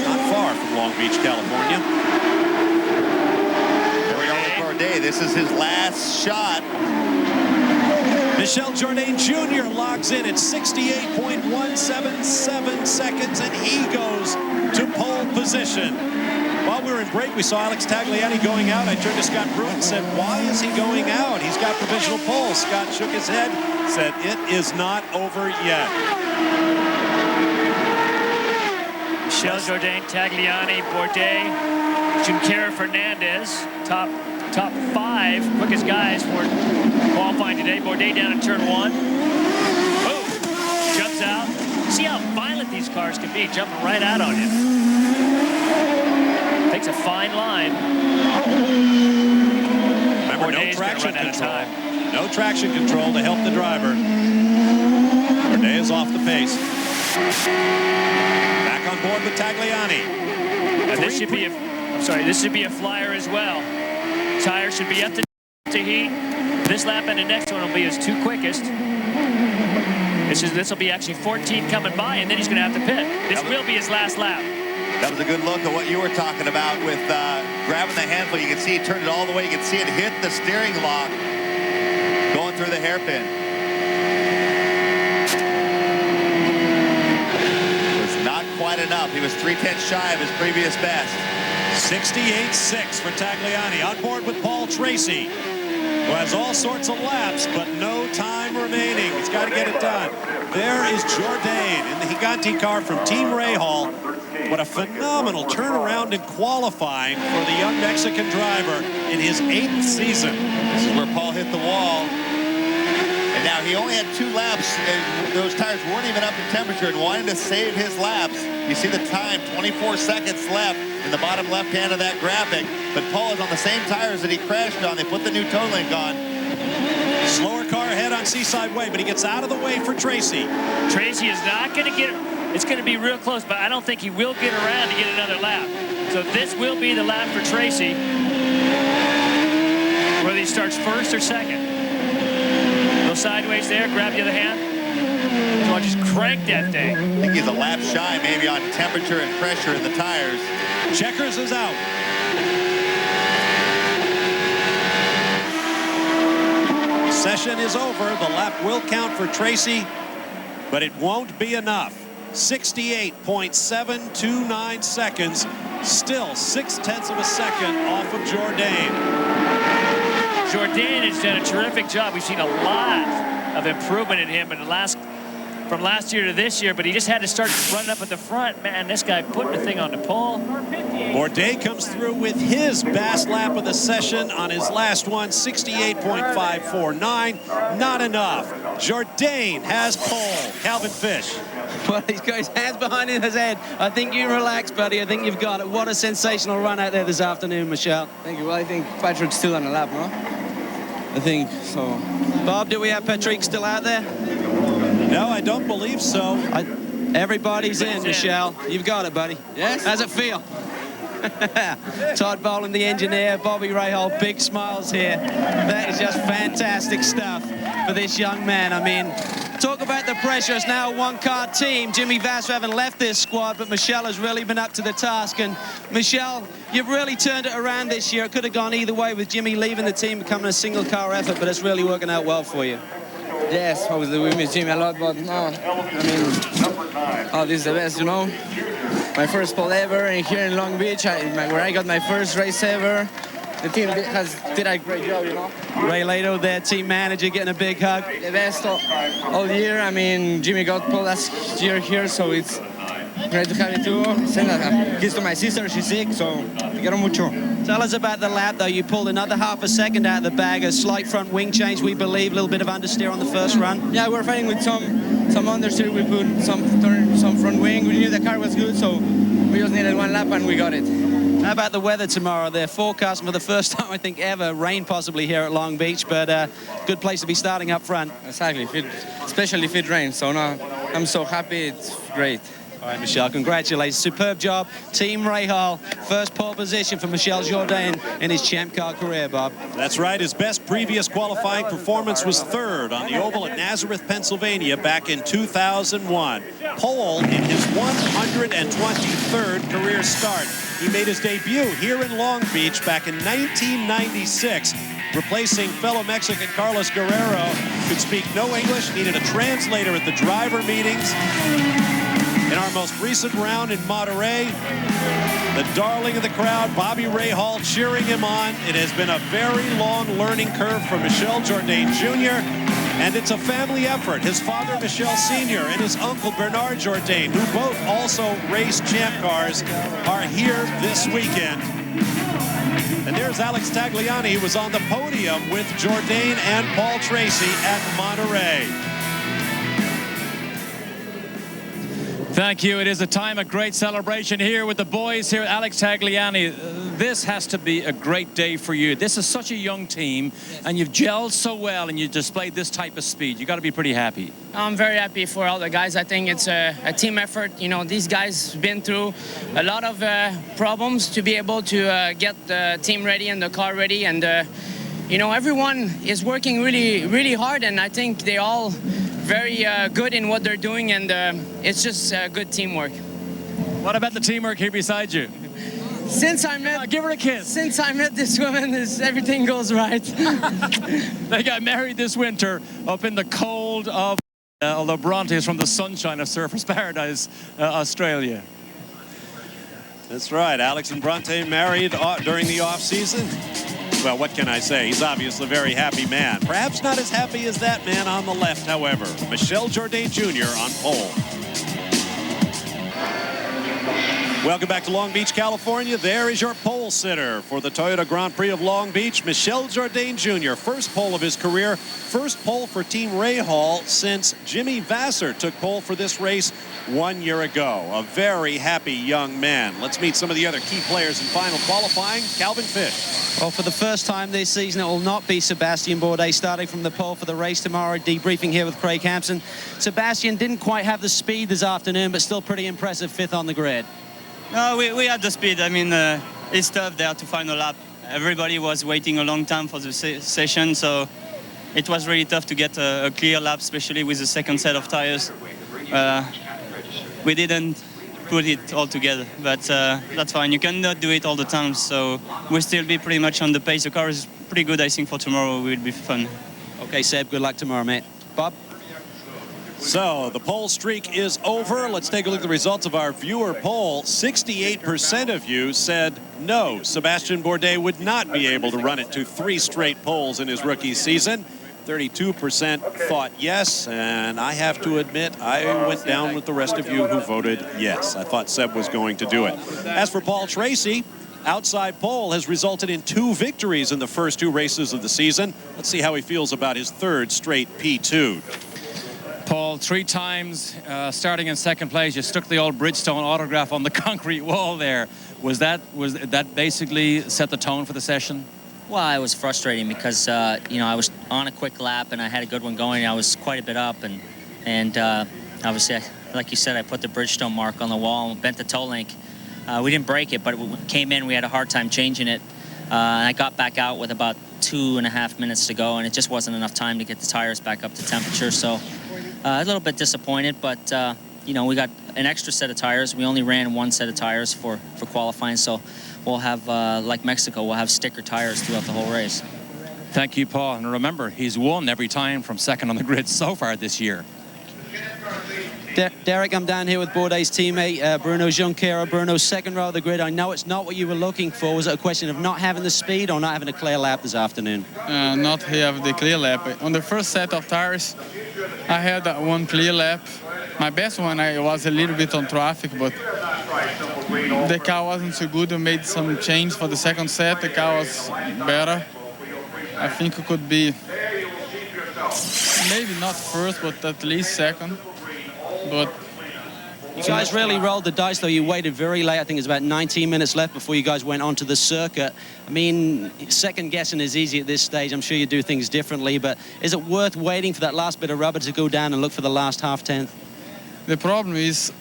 not far from Long Beach, California. Here we go with Bourdais. This is his last shot. Michel Jourdain Jr. logs in at 68.177 seconds, and he goes to pole position. While we were in break, we saw Alex Tagliani going out. I turned to Scott Pruitt and said, why is he going out? He's got provisional pole. Scott shook his head, said, it is not over yet. Michel Jourdain, Tagliani, Bourdais, Junqueira, Fernandez, top 5 quickest guys for qualifying today. Bourdais down in turn 1. Oh, jumps out. See how violent these cars can be, jumping right out on him. Takes a fine line. Remember, no traction control. No traction control to help the driver. Bourdais is off the pace. Back on board with Tagliani. And this should be this should be a flyer as well. Tires should be up to heat. This lap and the next one will be his 2 quickest. This will be actually 14 coming by, and then he's going to have to pit. This will be his last lap. That was a good look at what you were talking about with grabbing the handle. You can see he turned it all the way. You can see it hit the steering lock going through the hairpin. It was not quite enough. He was 3/10 shy of his previous best. 68.6 for Tagliani. On board with Paul Tracy, who has all sorts of laps, but no time remaining. He's got to get it done. There is Jourdain in the Giganti car from Team Rahal. What a phenomenal turnaround in qualifying for the young Mexican driver in his 8th season. This is where Paul hit the wall. And now he only had 2 laps, and those tires weren't even up to temperature, and wanting to save his laps, You see the time, 24 seconds left in the bottom left hand of that graphic. But Paul is on the same tires that he crashed on. They put the new toe link on. Slower car ahead on Seaside Way, but he gets out of the way for Tracy. Tracy is not going to get, it's going to be real close, but I don't think he will get around to get another lap. So this will be the lap for Tracy, whether he starts first or second. Go sideways there, grab the other hand. So I'll just crank that thing. I think he's a lap shy maybe on temperature and pressure in the tires. Checkers is out. Session is over. The lap will count for Tracy, but it won't be enough. 68.729 seconds, still 0.6 of a second off of Jourdain. Jourdain has done a terrific job. We've seen a lot of improvement in him in the from last year to this year, but he just had to start running up at the front. Man, this guy put the thing on the pole. Bourdais comes through with his best lap of the session on his last one, 68.549. Not enough. Jourdain has pole. Calvin Fish. Well, he's got his hands behind his head. I think you relax, buddy. I think you've got it. What a sensational run out there this afternoon, Michel. Thank you. Well, I think Patrick's still on the lap, no? I think so. Bob, do we have Patrick still out there? No, I don't believe so. Everybody's in, Michel. You've got it, buddy. Yes? How's it feel? Todd Boland, the engineer, Bobby Rahal, big smiles here. That is just fantastic stuff for this young man. I mean, talk about the pressure. It's now a one-car team. Jimmy Vasser haven't left this squad, but Michel has really been up to the task. And Michel, you've really turned it around this year. It could have gone either way with Jimmy leaving the team, becoming a single-car effort, but it's really working out well for you. Yes, obviously we miss Jimmy a lot, but no, I mean, oh, this is the best, you know. My first pole ever, and here in Long Beach, where I got my first race ever. The team did a great job, you know. Ray Lato, their team manager, getting a big hug. The best all year. I mean, Jimmy got pole last year here, so it's great to have it too. Send a kiss to my sister, she's sick, so te quiero mucho. Tell us about the lap, though. You pulled another half a second out of the bag, a slight front wing change, we believe, a little bit of understeer on the first run. Yeah, we're fighting with some understeer. We put some front wing. We knew the car was good, so we just needed one lap and we got it. How about the weather tomorrow? They're forecasting for the first time, I think, ever, rain possibly here at Long Beach, but good place to be starting up front. Exactly, especially if it rains. So no, I'm so happy. It's great. All right, Michel, congratulations. Superb job. Team Rahal, first pole position for Michel Jourdain in his Champ Car career, Bob. That's right. His best previous qualifying performance was third on the oval at Nazareth, Pennsylvania back in 2001. Pole in his 123rd career start. He made his debut here in Long Beach back in 1996, replacing fellow Mexican Carlos Guerrero, who could speak no English, needed a translator at the driver meetings. In our most recent round in Monterey, the darling of the crowd, Bobby Rahal, cheering him on. It has been a very long learning curve for Michel Jourdain Jr., and it's a family effort. His father, Michel Sr., and his uncle, Bernard Jourdain, who both also race Champ Cars, are here this weekend. And there's Alex Tagliani, who was on the podium with Jourdain and Paul Tracy at Monterey. Thank you. It is a time of great celebration here with the boys here. Alex Tagliani, this has to be a great day for you. This is such a young team, and you've gelled so well, and you displayed this type of speed. You got to be pretty happy. I'm very happy for all the guys. I think it's a team effort. You know, these guys have been through a lot of problems to be able to get the team ready and the car ready. And, you know, everyone is working really, really hard, and I think they all very good in what they're doing, and it's just good teamwork. What about the teamwork here beside you? Since I met, give her a kiss. Since I met this woman, everything goes right. They got married this winter up in the cold of, although Bronte is from the sunshine of Surfers Paradise, Australia. That's right. Alex and Bronte married during the off-season. Well, what can I say? He's obviously a very happy man. Perhaps not as happy as that man on the left, however. Michel Jourdain Jr. on pole. Welcome back to Long Beach, California. There is your pole sitter for the Toyota Grand Prix of Long Beach, Michel Jourdain Jr. First pole of his career, first pole for Team Rahal since Jimmy Vasser took pole for this race 1 year ago. A very happy young man. Let's meet some of the other key players in final qualifying. Calvin Fish. Well, for the first time this season, it will not be Sebastian Bourdais starting from the pole for the race tomorrow. Debriefing here with Craig Hampson. Sebastian didn't quite have the speed this afternoon, but still pretty impressive, 5th on the grid. No, we had the speed. I mean, it's tough there to find a lap. Everybody was waiting a long time for the session, so it was really tough to get a clear lap, especially with the second set of tires. We didn't put it all together, but that's fine. You cannot do it all the time, so we'll still be pretty much on the pace. The car is pretty good, I think, for tomorrow. It will be fun. Okay, Seb, good luck tomorrow, mate. Bob? So the poll streak is over. Let's take a look at the results of our viewer poll. 68% of you said no, Sebastian Bourdais would not be able to run it to 3 straight poles in his rookie season. 32% thought yes, and I have to admit I went down with the rest of you who voted yes. I thought Seb was going to do it. As for Paul Tracy, outside pole has resulted in 2 victories in the first 2 races of the season. Let's see how he feels about his 3rd straight P2. Paul, 3 times starting in 2nd place. You stuck the old Bridgestone autograph on the concrete wall there. Was that basically set the tone for the session? Well, it was frustrating because you know, I was on a quick lap and I had a good one going. I was quite a bit up, and obviously, like you said, I put the Bridgestone mark on the wall and bent the toe link. We didn't break it, but it came in. We had a hard time changing it. And I got back out with about 2.5 minutes to go, and it just wasn't enough time to get the tires back up to temperature. So a little bit disappointed, but you know, we got an extra set of tires. We only ran 1 set of tires for qualifying, so we'll have, like Mexico, we'll have sticker tires throughout the whole race. Thank you, Paul. And remember, he's won every time from 2nd on the grid so far this year. Derek, I'm down here with Bourdais' teammate, Bruno Junqueira. Bruno, 2nd row of the grid. I know it's not what you were looking for. Was it a question of not having the speed or not having a clear lap this afternoon? Not have the clear lap. On the first set of tires, I had 1 clear lap. My best one, I was a little bit on traffic, but the car wasn't so good. We made some change for the 2nd set. The car was better. I think it could be maybe not 1st, but at least 2nd. But you guys really rolled the dice, though. You waited very late. I think it was about 19 minutes left before you guys went onto the circuit. I mean, second guessing is easy at this stage. I'm sure you do things differently, but is it worth waiting for that last bit of rubber to go down and look for the last half-tenth? The problem is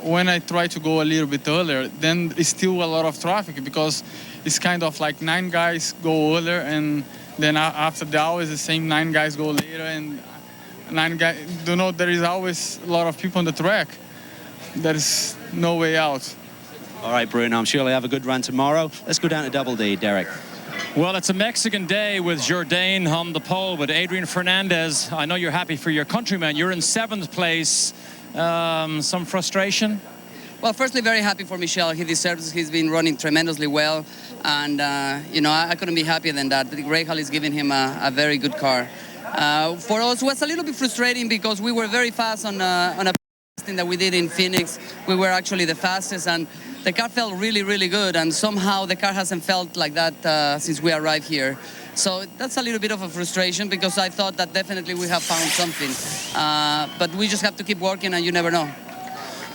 when I try to go a little bit earlier, then it's still a lot of traffic because it's kind of like 9 guys go earlier, and then after the hours, the same 9 guys go later, and 9 guys, you know, there is always a lot of people on the track. There is no way out. All right, Bruno, I'm sure you'll have a good run tomorrow. Let's go down to Double D, Derek. Well, it's a Mexican day with Jourdain on the pole, with Adrian Fernandez. I know you're happy for your countryman. You're in 7th place. Some frustration? Well, firstly, very happy for Michel. He deserves it. He's been running tremendously well. And, you know, I couldn't be happier than that. Rahal is giving him a very good car. For us, it was a little bit frustrating because we were very fast on a testing that we did in Phoenix. We were actually the fastest, and the car felt really, really good. And somehow the car hasn't felt like that since we arrived here. So that's a little bit of a frustration because I thought that definitely we have found something. But we just have to keep working, and you never know.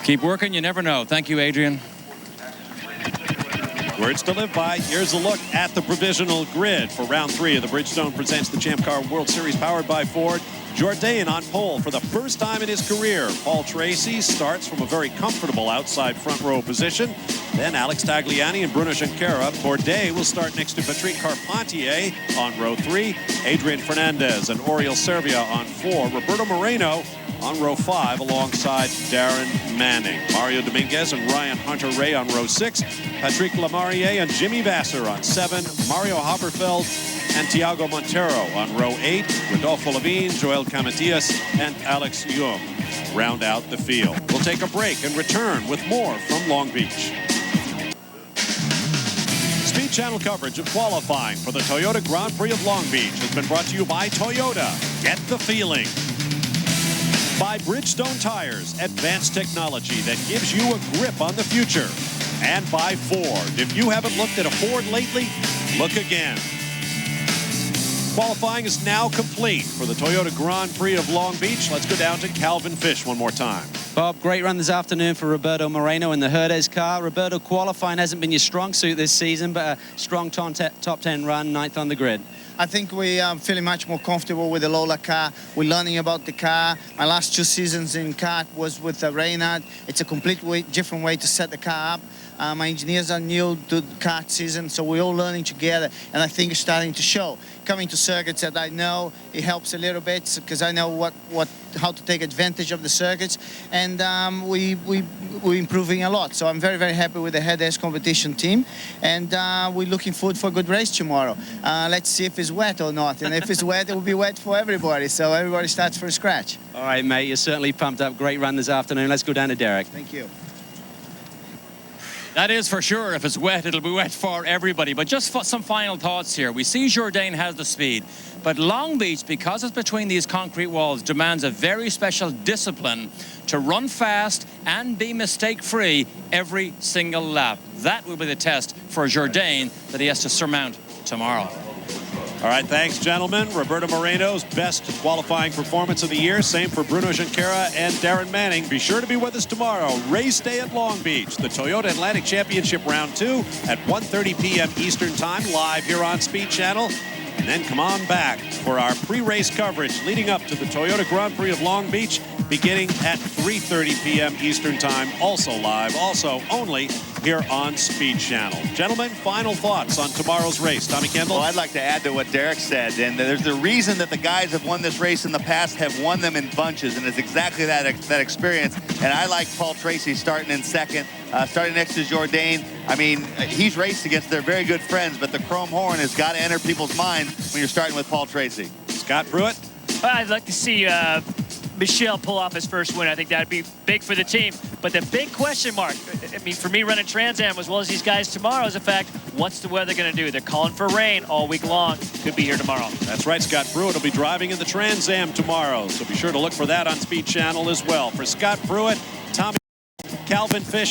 Keep working, you never know. Thank you, Adrian. Words to live by. Here's a look at the provisional grid for round 3 of the Bridgestone Presents the Champ Car World Series powered by Ford. Jourdain on pole for the first time in his career. Paul Tracy starts from a very comfortable outside front row position. Then Alex Tagliani and Bruno Junqueira. Bourdais will start next to Patrick Carpentier on row 3. Adrian Fernandez and Oriol Servia on 4. Roberto Moreno on row 5 alongside Darren Manning. Mario Dominguez and Ryan Hunter-Ray on row 6. Patrick Lamarier and Jimmy Vasser on 7. Mario Haberfeld and Thiago Montero on row 8. Rodolfo Levine, Joel Camatias, and Alex Young round out the field. We'll take a break and return with more from Long Beach. Speed Channel coverage of qualifying for the Toyota Grand Prix of Long Beach has been brought to you by Toyota. Get the feeling. By Bridgestone Tires, advanced technology that gives you a grip on the future. and by Ford. If you haven't looked at a Ford lately, look again. Qualifying is now complete for the Toyota Grand Prix of Long Beach. Let's go down to Calvin Fish one more time. Bob, great run this afternoon for Roberto Moreno in the Herdez car. Roberto, qualifying hasn't been your strong suit this season, but a strong top 10 run, 9th on the grid. I think we are feeling much more comfortable with the Lola car. We're learning about the car. My last 2 seasons in kart was with Reynard. It's a completely different way to set the car up. My engineers are new to the kart season, so we're all learning together, and I think it's starting to show. Coming to circuits that I know, it helps a little bit because I know how to take advantage of the circuits, and we're improving a lot. So I'm very, very happy with the Herdez competition team, and we're looking forward for a good race tomorrow. Let's see if it's wet or not, and if it's wet, it will be wet for everybody, so everybody starts from scratch. All right, mate, you're certainly pumped up. Great run this afternoon. Let's go down to Derek. Thank you. That is for sure. If it's wet, it'll be wet for everybody. But just some final thoughts here. We see Jourdain has the speed, but Long Beach, because it's between these concrete walls, demands a very special discipline to run fast and be mistake-free every single lap. That will be the test for Jourdain that he has to surmount tomorrow. All right, thanks, gentlemen. Roberto Moreno's best qualifying performance of the year. Same for Bruno Junqueira and Darren Manning. Be sure to be with us tomorrow. Race day at Long Beach. The Toyota Atlantic Championship Round 2 at 1:30 p.m. Eastern Time, live here on Speed Channel. And then come on back for our pre-race coverage leading up to the Toyota Grand Prix of Long Beach, beginning at 3:30 p.m. Eastern Time, also live, also only here on Speed Channel. Gentlemen, final thoughts on tomorrow's race. Tommy Kendall? Well, I'd like to add to what Derek said, and there's the reason that the guys have won this race in the past have won them in bunches, and it's exactly that experience. And I like Paul Tracy starting in second, starting next to Jourdain. I mean, he's raced against their very good friends, but the chrome horn has got to enter people's minds when you're starting with Paul Tracy. Scott Pruitt? Well, I'd like to see Michel pull off his first win. I think that'd be big for the team. But the big question mark, I mean, for me running Trans Am as well as these guys tomorrow is the fact, what's the weather going to do? They're calling for rain all week long. Could be here tomorrow. That's right. Scott Pruitt will be driving in the Trans Am tomorrow. So be sure to look for that on Speed Channel as well. For Scott Pruitt, Tommy, Calvin Fish,